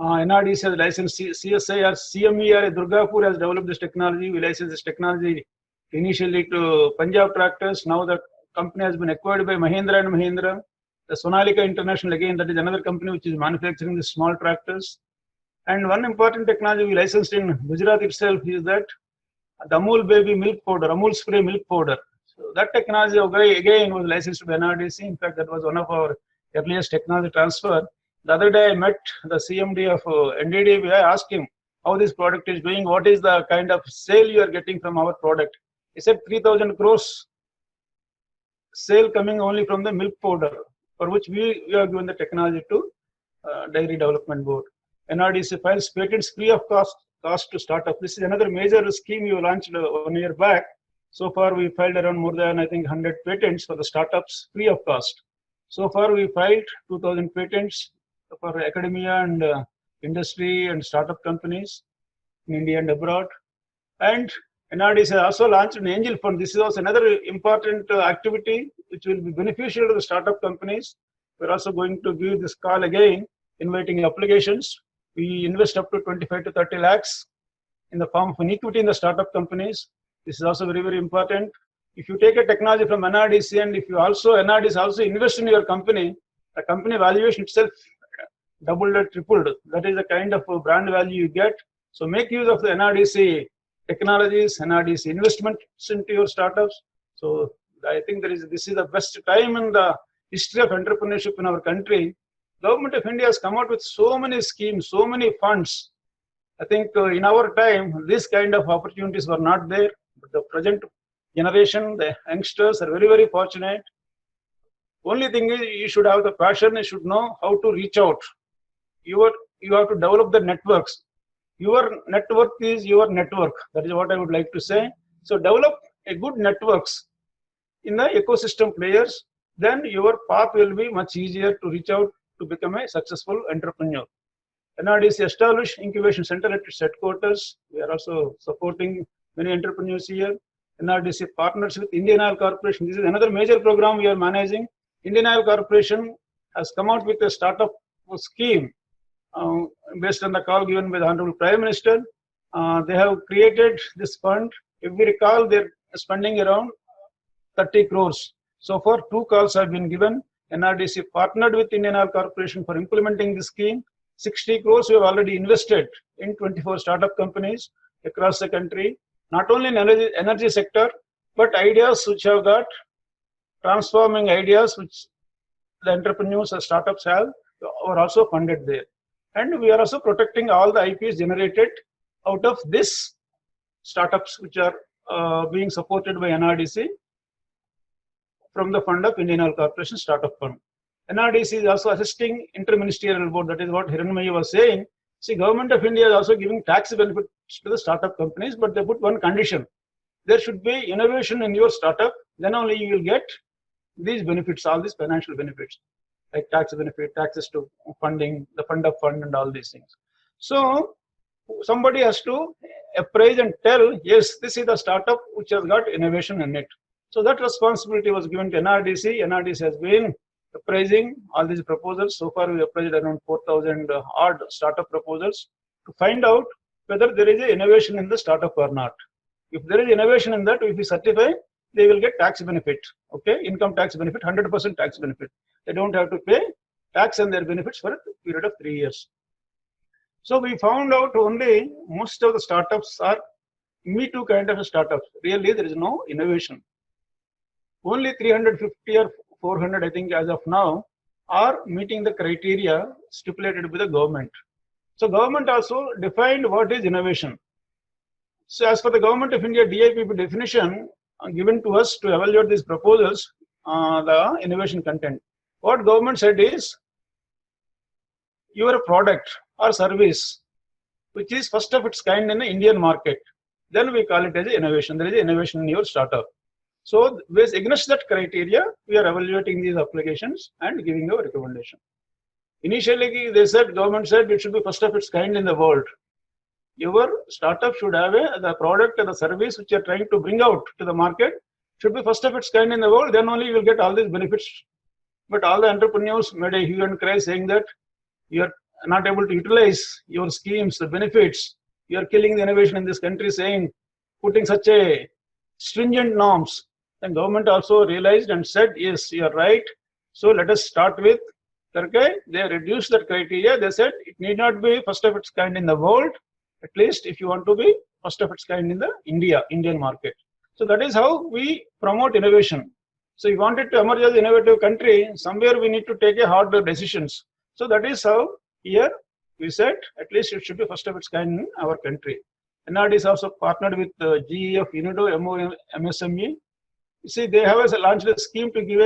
NRDC has licensed CSIR, CMER, Durgapur has developed this technology. We licensed this technology initially to Punjab Tractors. Now the company has been acquired by Mahindra and Mahindra. The Sonalika International, again, that is another company which is manufacturing the small tractors. And one important technology we licensed in Gujarat itself is that the Amul baby milk powder, Amul spray milk powder. So that technology again was licensed by NRDC. In fact, that was one of our earliest technology transfer. The other day I met the CMD of NDDB. I asked him how this product is doing, what is the kind of sale you are getting from our product. He said 3,000 crores sale coming only from the milk powder, for which we are given the technology to Dairy Development Board. NRDC files patents free of cost to startup. This is another major scheme we launched 1 year back. So far, we filed around more than, I think, 100 patents for the startups free of cost. So far, we filed 2,000 patents for academia and industry and startup companies in India and abroad. And NRDC has also launched an angel fund. This is also another important activity which will be beneficial to the startup companies. We're also going to give this call again, inviting applications. We invest up to 25 to 30 lakhs in the form of an equity in the startup companies. This is also very, very important. If you take a technology from NRDC and if you also, NRDC also invest in your company, the company valuation itself doubled or tripled. That is the kind of brand value you get. So make use of the NRDC technologies, NRDC investments into your startups. So I think this is the best time in the history of entrepreneurship in our country. Government of India has come out with so many schemes, so many funds. I think in our time, this kind of opportunities were not there. But the present generation, the youngsters are very, very fortunate. Only thing is you should have the passion, you should know how to reach out. You have to develop the networks. Your network is your network. That is what I would like to say. So develop a good networks in the ecosystem players, then your path will be much easier to reach out to become a successful entrepreneur. NRDC established incubation center at its headquarters. We are also supporting many entrepreneurs here. NRDC partners with Indian Oil Corporation. This is another major program we are managing. Indian Oil Corporation has come out with a startup scheme based on the call given by the Honorable Prime Minister. They have created this fund. If we recall, they're spending around 30 crores. So far, 2 calls have been given. NRDC partnered with Indian Oil Corporation for implementing this scheme. 60 crores we have already invested in 24 startup companies across the country. Not only in energy sector, but ideas which have got transforming ideas which the entrepreneurs or startups have are also funded there. And we are also protecting all the IPs generated out of this startups which are being supported by NRDC from the fund of Indian Oil Corporation Startup Fund. NRDC is also assisting interministerial board. That is what Hiranmayi was saying. See, Government of India is also giving tax benefits to the startup companies, but they put one condition. There should be innovation in your startup, then only you will get these benefits, all these financial benefits, like tax benefit, access to funding, the fund of fund and all these things. So somebody has to appraise and tell, yes, this is the startup which has got innovation in it. So that responsibility was given to NRDC. NRDC has been appraising all these proposals. So far, we appraised around 4,000 odd startup proposals to find out whether there is an innovation in the startup or not. If there is innovation in that, if we certify, they will get tax benefit, okay, income tax benefit, 100% tax benefit. They don't have to pay tax on their benefits for a period of 3 years. So we found out only most of the startups are Me Too kind of startups. Really, there is no innovation. Only 350 or 400, I think, as of now, are meeting the criteria stipulated by the government. So government also defined what is innovation. So as for the Government of India DIPP definition given to us to evaluate these proposals, the innovation content, what government said is, your product or service, which is first of its kind in the Indian market, then we call it as innovation. There is innovation in your startup. So against that criteria, we are evaluating these applications and giving a recommendation. Initially, they said, government said it should be first of its kind in the world. Your startup should have the product or the service which you are trying to bring out to the market should be first of its kind in the world, then only you will get all these benefits. But all the entrepreneurs made a hue and cry saying that you are not able to utilize your schemes, the benefits. You are killing the innovation in this country, saying, putting such a stringent norms. And government also realized and said, yes, you are right. So let us start with Turkey. They reduced that criteria. They said it need not be first of its kind in the world. At least if you want to be first of its kind in the Indian market. So that is how we promote innovation. So if you wanted to emerge as an innovative country, somewhere we need to take a harder decisions. So that is how here we said at least it should be first of its kind in our country. NRD is also partnered with GE of UNIDO, MSME. You see, they have launched a scheme to give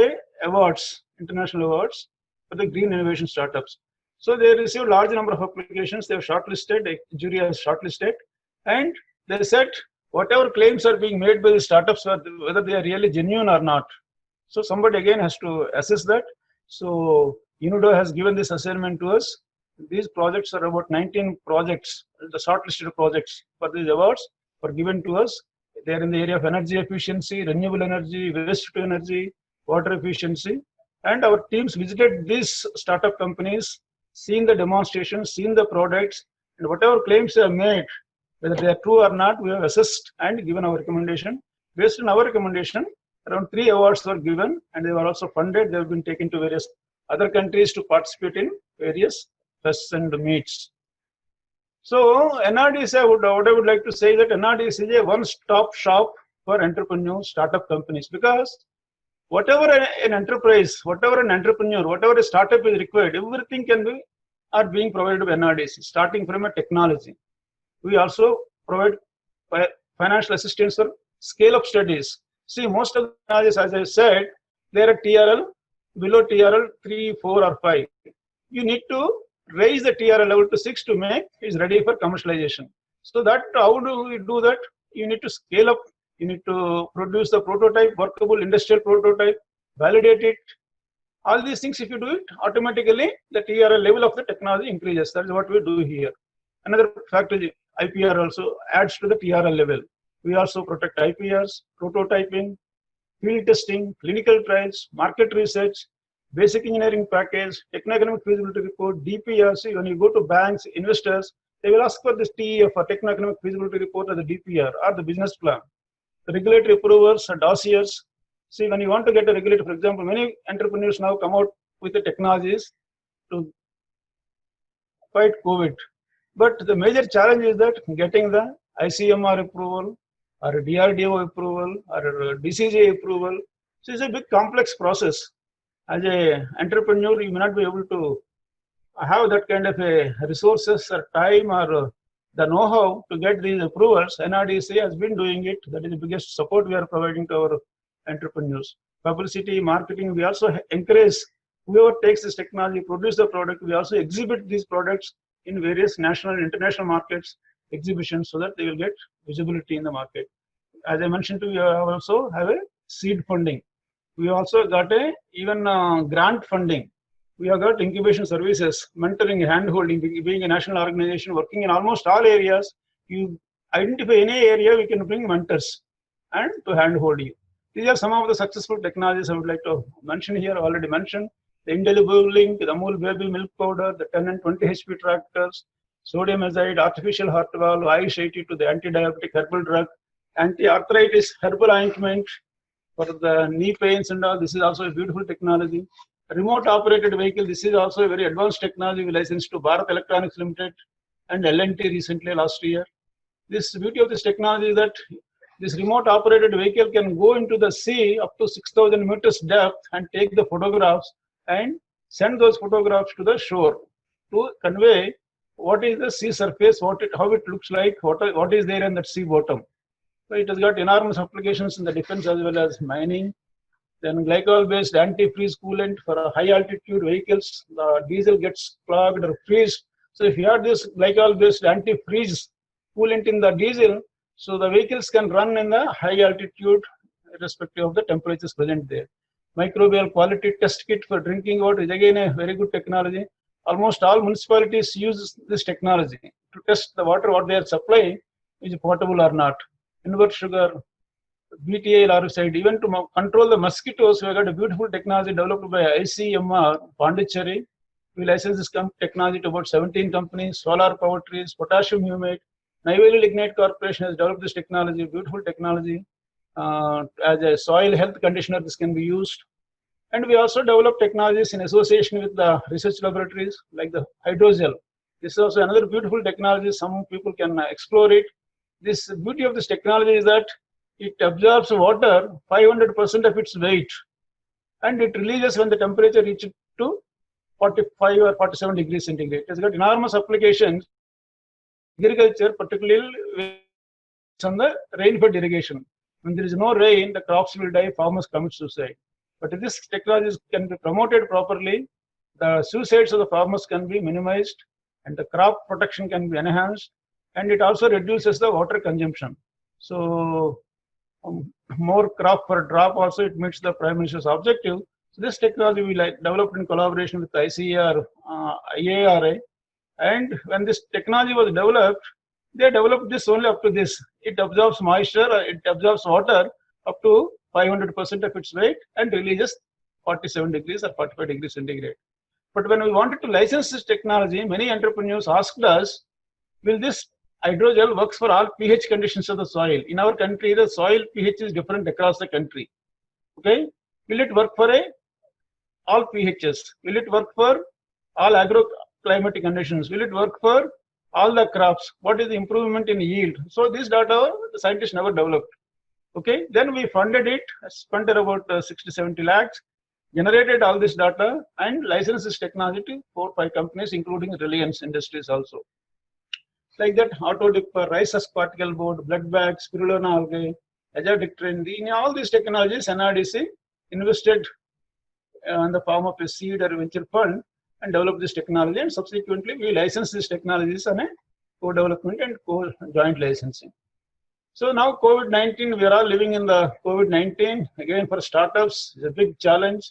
awards, international awards for the green innovation startups. So they received large number of applications. They have shortlisted, a jury has shortlisted, and they said whatever claims are being made by the startups, whether they are really genuine or not. So somebody again has to assess that. So UNIDO has given this assignment to us. These projects are about 19 projects, the shortlisted projects for these awards were given to us. They are in the area of energy efficiency, renewable energy, waste to energy, water efficiency. And our teams visited these startup companies, seen the demonstrations, seen the products, and whatever claims they have made, whether they are true or not, we have assessed and given our recommendation. Based on our recommendation, around 3 awards were given, and they were also funded. They have been taken to various other countries to participate in various fests and meets. So NRDC, what I would like to say that NRDC is a one-stop shop for entrepreneurs, startup companies, because whatever an enterprise, whatever an entrepreneur, whatever a startup is required, everything can be are being provided by NRDC, starting from a technology. We also provide financial assistance for scale-up studies. See, most of the technologies, as I said, they are at TRL, below TRL 3, 4, or 5. You need to raise the TRL level to 6 to make it ready for commercialization. So that, how do we do that? You need to scale up. You need to produce the prototype, workable industrial prototype, validate it. All these things, if you do it, automatically the TRL level of the technology increases. That is what we do here. Another factor, IPR also adds to the TRL level. We also protect IPRs, prototyping, field testing, clinical trials, market research, basic engineering package, techno-economic feasibility report, DPR. See, when you go to banks, investors, they will ask for this TEF or techno-economic feasibility report or the DPR or the business plan. The regulatory approvals and dossiers. See, when you want to get a regulator, for example, many entrepreneurs now come out with the technologies to fight COVID. But the major challenge is that getting the ICMR approval or DRDO approval or DCJ approval. So it's a big complex process. As an entrepreneur, you may not be able to have that kind of a resources or time or the know-how to get these approvals. NRDC has been doing it. That is the biggest support we are providing to our entrepreneurs. Publicity, marketing, we also encourage whoever takes this technology, produce the product, we also exhibit these products in various national and international markets, exhibitions, so that they will get visibility in the market. As I mentioned to you, we also have a seed funding. We also got even grant funding. We have got incubation services, mentoring, hand-holding, being a national organization working in almost all areas. You identify any area, we can bring mentors and to hand-hold you. These are some of the successful technologies I would like to mention here, already mentioned. The indelible link, the Amul baby milk powder, the 10 and 20 HP tractors, sodium azide, artificial heart valve, Ayush 80 to the anti-diabetic herbal drug, anti-arthritis herbal ointment for the knee pains and all. This is also a beautiful technology. Remote operated vehicle, this is also a very advanced technology we licensed to Bharat Electronics Limited and L&T recently last year. This beauty of this technology is that this remote operated vehicle can go into the sea up to 6,000 meters depth and take the photographs and send those photographs to the shore to convey what is the sea surface, how it looks like, what is there in that sea bottom. So it has got enormous applications in the defense as well as mining. Then glycol-based antifreeze coolant for high altitude vehicles, the diesel gets clogged or freeze. So if you have this glycol-based antifreeze coolant in the diesel, so the vehicles can run in the high altitude irrespective of the temperatures present there. Microbial quality test kit for drinking water is again a very good technology. Almost all municipalities use this technology to test the water what they are supplying is potable or not. Invert sugar BTI larvicide, even to control the mosquitoes. We have got a beautiful technology developed by ICMR, Pondicherry. We license this technology to about 17 companies, Solar Power Trees, Potassium Humate. Neyveli Lignite Corporation has developed this technology, beautiful technology. As a soil health conditioner, this can be used. And we also develop technologies in association with the research laboratories, like the hydrogel. This is also another beautiful technology. Some people can explore it. This beauty of this technology is that it absorbs water 500% of its weight, and it releases when the temperature reaches to 45 or 47 degrees centigrade. It has got enormous applications. Agriculture, particularly on the rain-fed irrigation. When there is no rain, the crops will die, farmers commit suicide. But if this technology can be promoted properly, the suicides of the farmers can be minimized, and the crop protection can be enhanced, and it also reduces the water consumption. So more crop per drop also, it meets the Prime Minister's objective. So this technology we developed in collaboration with ICAR, IARA, and when this technology was developed, they developed this only up to this. It absorbs moisture, it absorbs water up to 500% of its weight and releases 47 degrees or 45 degrees centigrade. But when we wanted to license this technology, many entrepreneurs asked us, will this hydrogel works for all pH conditions of the soil? In our country, the soil pH is different across the country. Okay, will it work for all pHs? Will it work for all agroclimatic conditions? Will it work for all the crops? What is the improvement in yield? So this data the scientists never developed. Okay, then we funded it, spent about 60-70 lakhs, generated all this data, and licensed this technology to 4 or 5 companies, including Reliance Industries also. Like that, Autodipper, rice husk particle board, blood bag, spirulina algae, azadictrin, in all these technologies, NRDC invested in the form of a seed or venture fund and developed this technology, and subsequently we licensed these technologies on a co-development and co-joint licensing. So now COVID-19, we are all living in the COVID-19. Again, for startups, it's a big challenge.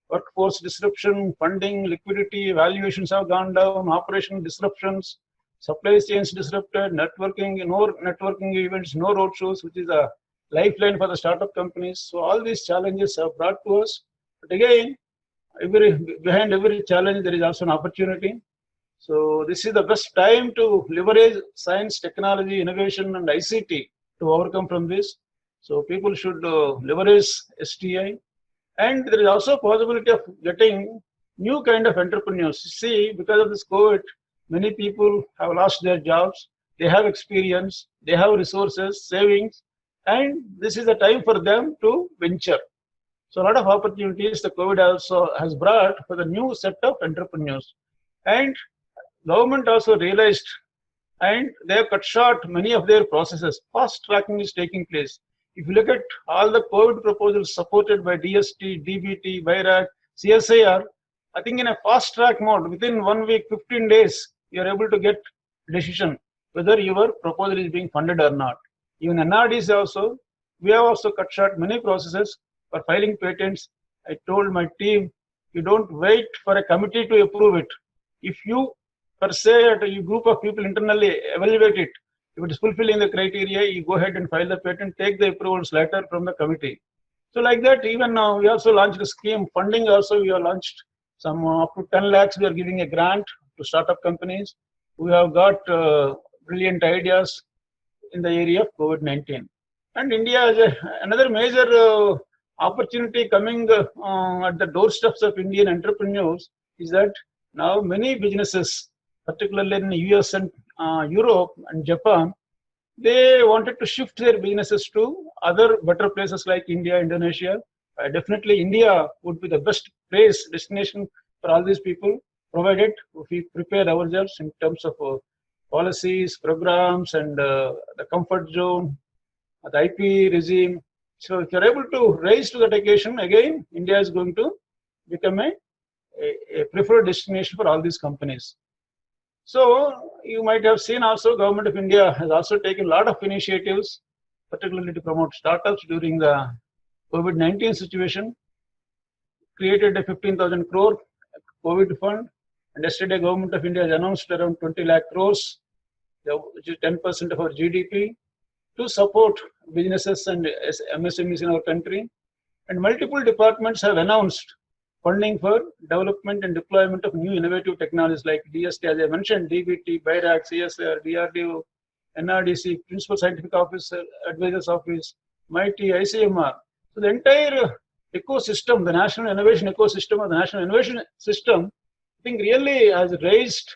Workforce disruption, funding, liquidity, valuations have gone down, operational disruptions, supply chains disrupted, networking, no networking events, no roadshows, which is a lifeline for the startup companies. So all these challenges have brought to us. But again, behind every challenge, there is also an opportunity. So this is the best time to leverage science, technology, innovation, and ICT to overcome from this. So people should leverage STI. And there is also a possibility of getting new kind of entrepreneurs. See, because of this COVID, many people have lost their jobs. They have experience, they have resources, savings, and this is the time for them to venture. So a lot of opportunities the COVID also has brought for the new set of entrepreneurs. And government also realized, and they have cut short many of their processes. Fast tracking is taking place. If you look at all the COVID proposals supported by DST, DBT, BIRAC, CSIR, I think in a fast track mode, within 1 week, 15 days, you are able to get decision whether your proposal is being funded or not. Even NRDs also, we have also cut short many processes for filing patents. I told my team, you don't wait for a committee to approve it. If you per se, a group of people internally evaluate it, if it is fulfilling the criteria, you go ahead and file the patent, take the approvals letter from the committee. So like that, even now, we also launched a scheme, funding also we have launched some up to 10 lakhs, we are giving a grant to startup companies who have got brilliant ideas in the area of COVID-19. And India has another major opportunity coming at the doorsteps of Indian entrepreneurs is that now many businesses, particularly in the US and Europe and Japan, they wanted to shift their businesses to other better places like India, Indonesia. Definitely India would be the best place, destination for all these people, provided we prepare ourselves in terms of policies, programs, and the comfort zone, the IP regime. So if you're able to rise to that occasion, again, India is going to become a preferred destination for all these companies. So you might have seen also Government of India has also taken a lot of initiatives, particularly to promote startups during the COVID-19 situation, created a 15,000 crore COVID fund, and yesterday Government of India has announced around 20 lakh crores, which is 10% of our GDP. to support businesses and MSMEs in our country. And multiple departments have announced funding for development and deployment of new innovative technologies like DST, as I mentioned, DBT, BIRAC, CSR, DRDO, NRDC, Principal Scientific Officer, Advisors Office, MIT, ICMR. So the entire ecosystem, the national innovation ecosystem or the national innovation system, I think really has raised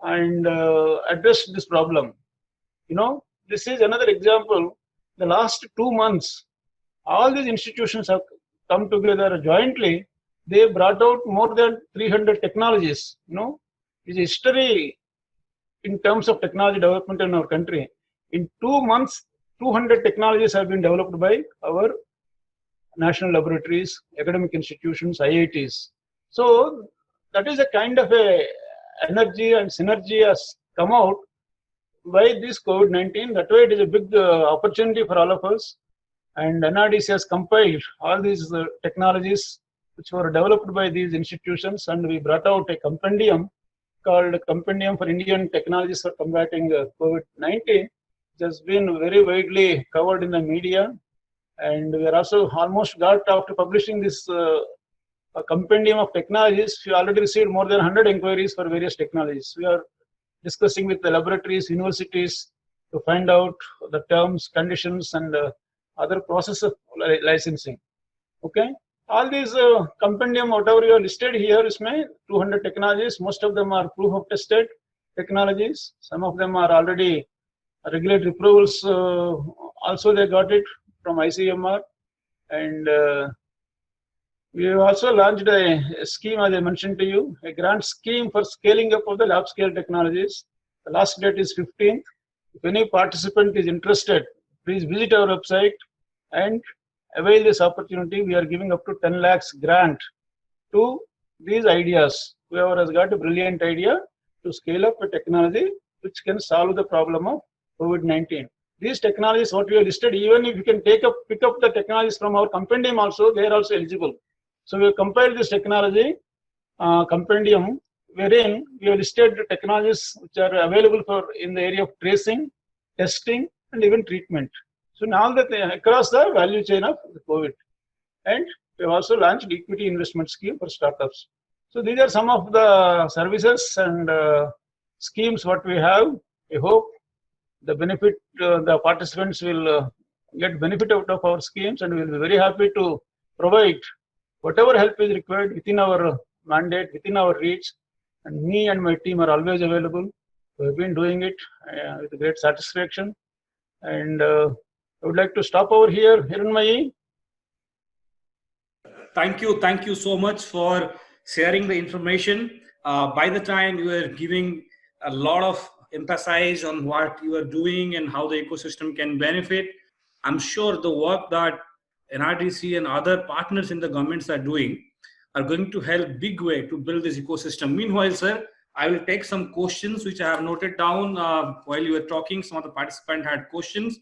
and addressed this problem. You know, this is another example. The last 2 months, all these institutions have come together jointly. They brought out more than 300 technologies. You know, it's history in terms of technology development in our country. In 2 months, 200 technologies have been developed by our national laboratories, academic institutions, IITs. So that is a kind of a energy and synergy has come out by this COVID-19. That way it is a big opportunity for all of us. And NRDC has compiled all these technologies which were developed by these institutions, and we brought out a compendium called Compendium for Indian Technologies for Combating COVID-19. It has been very widely covered in the media, and we are also almost got, after publishing this compendium of technologies, we already received more than 100 inquiries for various technologies. We are discussing with the laboratories, universities to find out the terms, conditions, and other process of licensing. Okay, all these compendium, whatever you are listed here, is my 200 technologies. Most of them are proof of tested technologies. Some of them are already regulatory approvals. Also, they got it from ICMR, and we have also launched a scheme, as I mentioned to you, a grant scheme for scaling up of the lab scale technologies. The last date is 15th. If any participant is interested, please visit our website and avail this opportunity. We are giving up to 10 lakhs grant to these ideas. Whoever has got a brilliant idea to scale up a technology which can solve the problem of COVID-19. These technologies, what we have listed, even if you can pick up the technologies from our compendium also, they are also eligible. So we have compiled this technology compendium, wherein we have listed the technologies which are available for in the area of tracing, testing, and even treatment. So now that across the value chain of the COVID, and we have also launched equity investment scheme for startups. So these are some of the services and schemes what we have. I hope the benefit, the participants will get benefit out of our schemes, and we will be very happy to provide whatever help is required within our mandate, within our reach. And me and my team are always available. We have been doing it with great satisfaction. And I would like to stop over here, Hiranmayi. Thank you so much for sharing the information. By the time you were giving a lot of emphasis on what you are doing and how the ecosystem can benefit, I'm sure the work that NRDC and other partners in the governments are doing are going to help big way to build this ecosystem. Meanwhile, sir, I will take some questions which I have noted down while you were talking. Some of the participants had questions.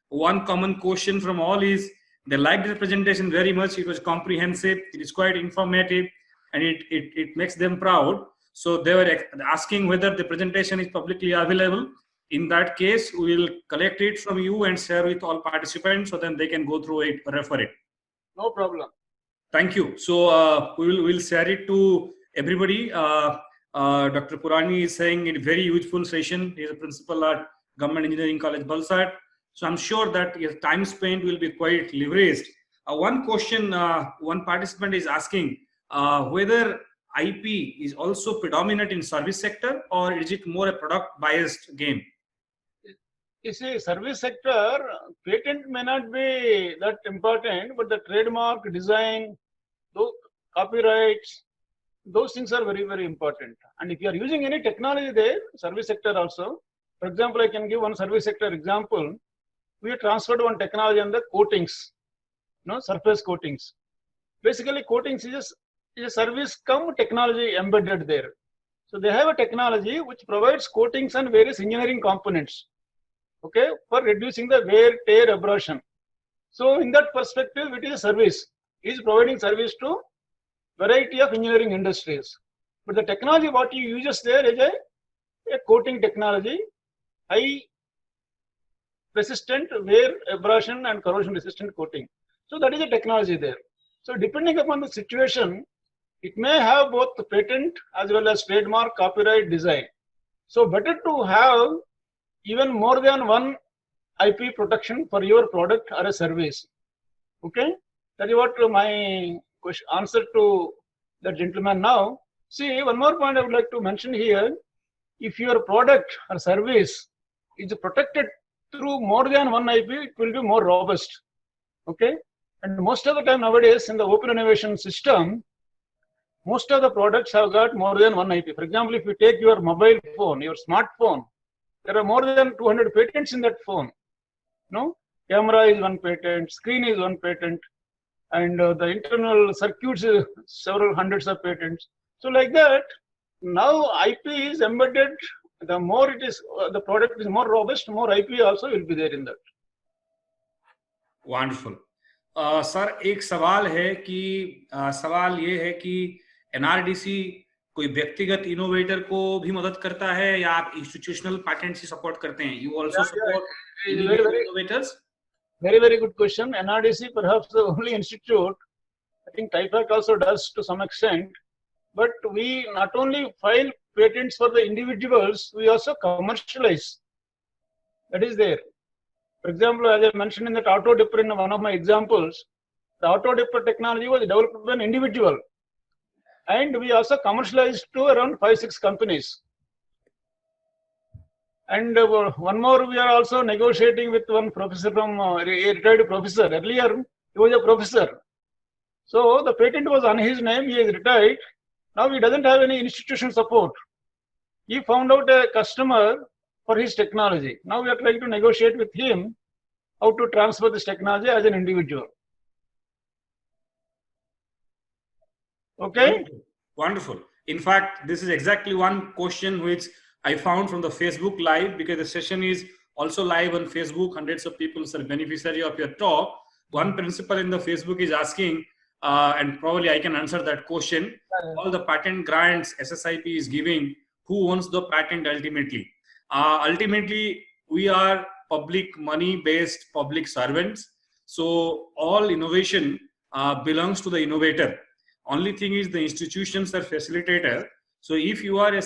One common question from all is they liked the presentation very much. It was comprehensive, it is quite informative, and it makes them proud. So they were asking whether the presentation is publicly available. In that case, we will collect it from you and share with all participants so then they can go through it, refer it. No problem. Thank you. So we'll share it to everybody. Dr. Purani is saying a very useful session. He is a principal at Government Engineering College, Valsad. So I'm sure that your time spent will be quite leveraged. One question, one participant is asking whether IP is also predominant in service sector, or is it more a product biased game? You see, service sector, patent may not be that important, but the trademark, design, those copyrights, those things are very, very important. And if you are using any technology there, service sector also, for example, I can give one service sector example. We have transferred one technology on the coatings, surface coatings. Basically, coatings is a service come technology embedded there. So they have a technology which provides coatings and various engineering components, okay, for reducing the wear, tear, abrasion. So in that perspective, it is a service. It is providing service to variety of engineering industries. But the technology what you uses there is a coating technology, high resistant, wear, abrasion, and corrosion resistant coating. So that is a technology there. So depending upon the situation, it may have both the patent as well as trademark, copyright, design. So better to have even more than one IP protection for your product or a service. Okay, that is what my question, answer to the gentleman. Now, see, one more point I would like to mention here. If your product or service is protected through more than one IP, it will be more robust. Okay, and most of the time nowadays in the open innovation system, most of the products have got more than one IP. For example, if you take your mobile phone, your smartphone, there are more than 200 patents in that phone. No, camera is one patent, screen is one patent, and the internal circuits several hundreds of patents. So like that, now IP is embedded. The more it is, the product is more robust, more IP also will be there in that. Wonderful. Sir एक सवाल है कि सवाल ये है कि NRDC कोई व्यक्तिगत इनोवेटर को भी मदद करता है या आप इंस्टीट्यूशनल पैटेंट से सपोर्ट करते हैं? You also support individual innovators? Very good question. NRDC perhaps the only institute. I think TIFAC also does to some extent. But we not only file patents for the individuals, we also commercialize. That is there. For example, as I mentioned in that auto dipper in one of my examples, the auto dipper technology was developed by an individual. And we also commercialized to around 5-6 companies. And one more, we are also negotiating with one professor from a retired professor. Earlier, he was a professor. So the patent was on his name. He is retired. Now he doesn't have any institutional support. He found out a customer for his technology. Now we are trying to negotiate with him how to transfer this technology as an individual. Okay? Wonderful. In fact, this is exactly one question which I found from the Facebook Live, because the session is also live on Facebook. Hundreds of people are beneficiary of your talk. One principal in the Facebook is asking, and probably I can answer that question. All the patent grants SSIP is giving, who owns the patent ultimately? Ultimately, we are public money-based public servants. So all innovation belongs to the innovator. Only thing is the institutions are facilitator. So if you are an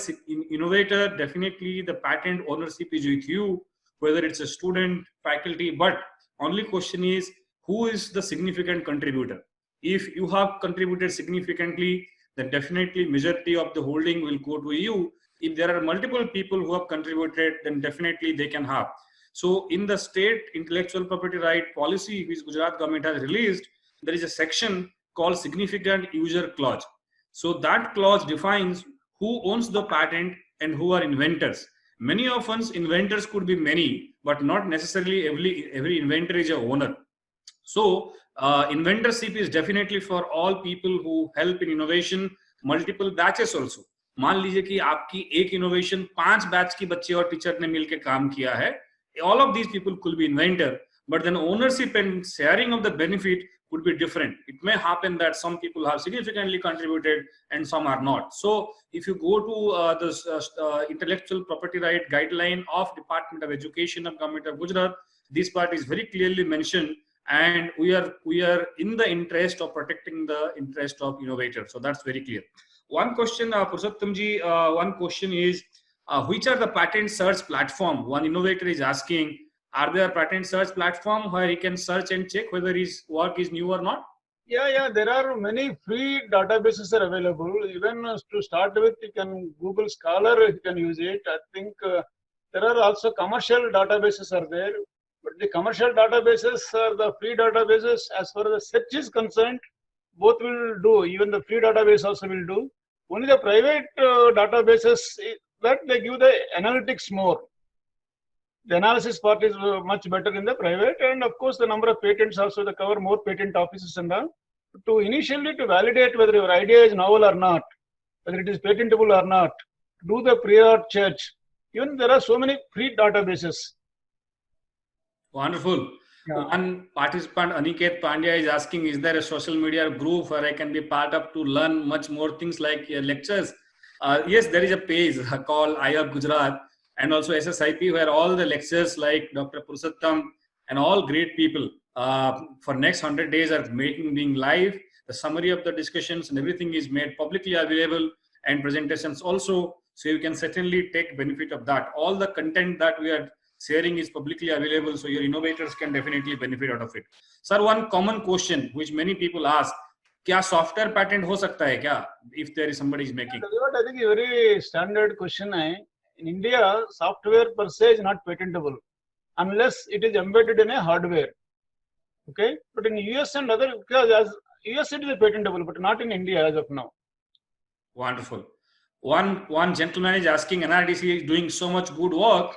innovator, definitely the patent ownership is with you, whether it's a student, faculty, but only question is, who is the significant contributor? If you have contributed significantly, then definitely majority of the holding will go to you. If there are multiple people who have contributed, then definitely they can have. So in the state intellectual property right policy, which Gujarat government has released, there is a section called significant user clause. So that clause defines who owns the patent and who are inventors. Many of us inventors could be many, but not necessarily every inventor is a owner. So inventorship is definitely for all people who help in innovation, multiple batches also. मान लीजिए कि आपकी एक innovation 5 batch की बच्चे और teacher ने मिलकर काम किया है. All of these people could be inventor, but then ownership and sharing of the benefit could be different. It may happen that some people have significantly contributed and some are not. So if you go to this intellectual property right guideline of Department of Education of Government of Gujarat, this part is very clearly mentioned, and we are in the interest of protecting the interest of innovators. So that's very clear. One question, Purushottam ji, one question is, which are the patent search platform? One innovator is asking, are there patent search platform where he can search and check whether his work is new or not? Yeah, there are many free databases are available. Even to start with, you can Google Scholar, you can use it. I think there are also commercial databases are there. But the commercial databases are the free databases. As far as the search is concerned, both will do. Even the free database also will do. Only the private databases, that they give the analytics more. The analysis part is much better in the private, and of course the number of patents also, they cover more patent offices and all. To initially to validate whether your idea is novel or not, whether it is patentable or not, do the prior search. Even there are so many free databases. Wonderful. Yeah. One participant, Aniket Pandya, is asking, is there a social media group where I can be part of to learn much more things like lectures? Yes, there is a page called Eye of Gujarat, and also SSIP, where all the lectures like Dr. Purushottam and all great people for next 100 days are being live. The summary of the discussions and everything is made publicly available, and presentations also. So you can certainly take benefit of that. All the content that we are sharing is publicly available, so your innovators can definitely benefit out of it. Sir, one common question which many people ask, क्या software patent हो सकता है क्या if there is somebody is making? That's what I think a very standard question. In India, software per se is not patentable unless it is embedded in a hardware. Okay, but in US and other, because as US it is patentable, but not in India as of now. Wonderful. One gentleman is asking, NRDC is doing so much good work.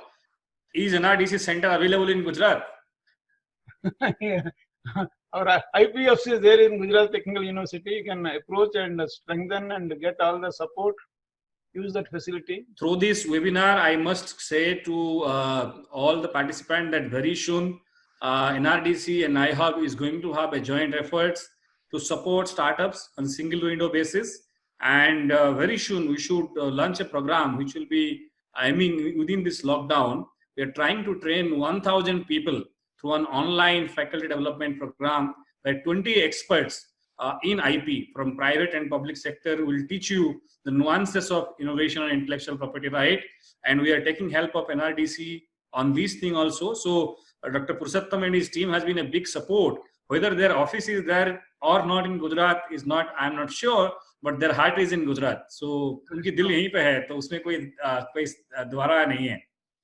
Is NRDC center available in Gujarat? Our IPFC is there in Gujarat Technical University. You can approach and strengthen and get all the support. Use that facility. Through this webinar, I must say to all the participants that very soon NRDC and iHub is going to have a joint efforts to support startups on single window basis. And very soon we should launch a program which will be, I mean, within this lockdown, we are trying to train 1,000 people through an online faculty development program where 20 experts in IP from private and public sector will teach you the nuances of innovation and intellectual property right. And we are taking help of NRDC on this thing also. So Dr. Purushottam and his team has been a big support. Whether their office is there or not in Gujarat is not, I'm not sure, but their heart is in Gujarat. So उनकी दिल यहीं पे है, तो उसमें कोई द्वारा नहीं है.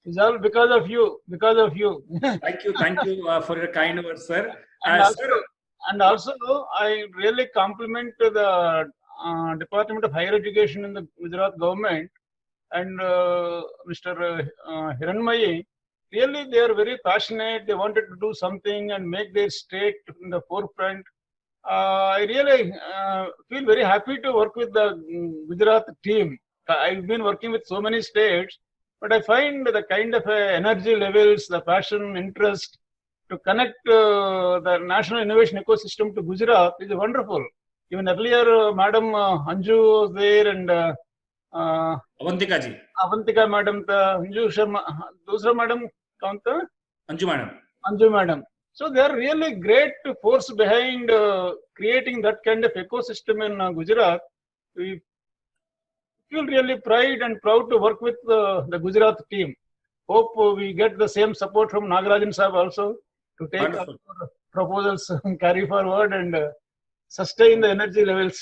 It's all because of you. Because of you. Thank you for your kind words, sir. And also, I really compliment the Department of Higher Education in the Gujarat government and Mr. Hiranmayi. Really, they are very passionate. They wanted to do something and make their state in the forefront. I really feel very happy to work with the Gujarat team. I've been working with so many states, but I find the kind of energy levels, the passion, interest to connect the national innovation ecosystem to Gujarat is wonderful. Even earlier, Madam Anju was there and Avantika ji. Avantika Madam, Anju Sharma, दूसरा Madam कौन था? Anju Madam. Anju Madam. So they are really great force behind creating that kind of ecosystem in Gujarat. We feel really pride and proud to work with the Gujarat team. Hope we get the same support from Nagarajan Sahab also to take our proposals and carry forward and sustain the energy levels.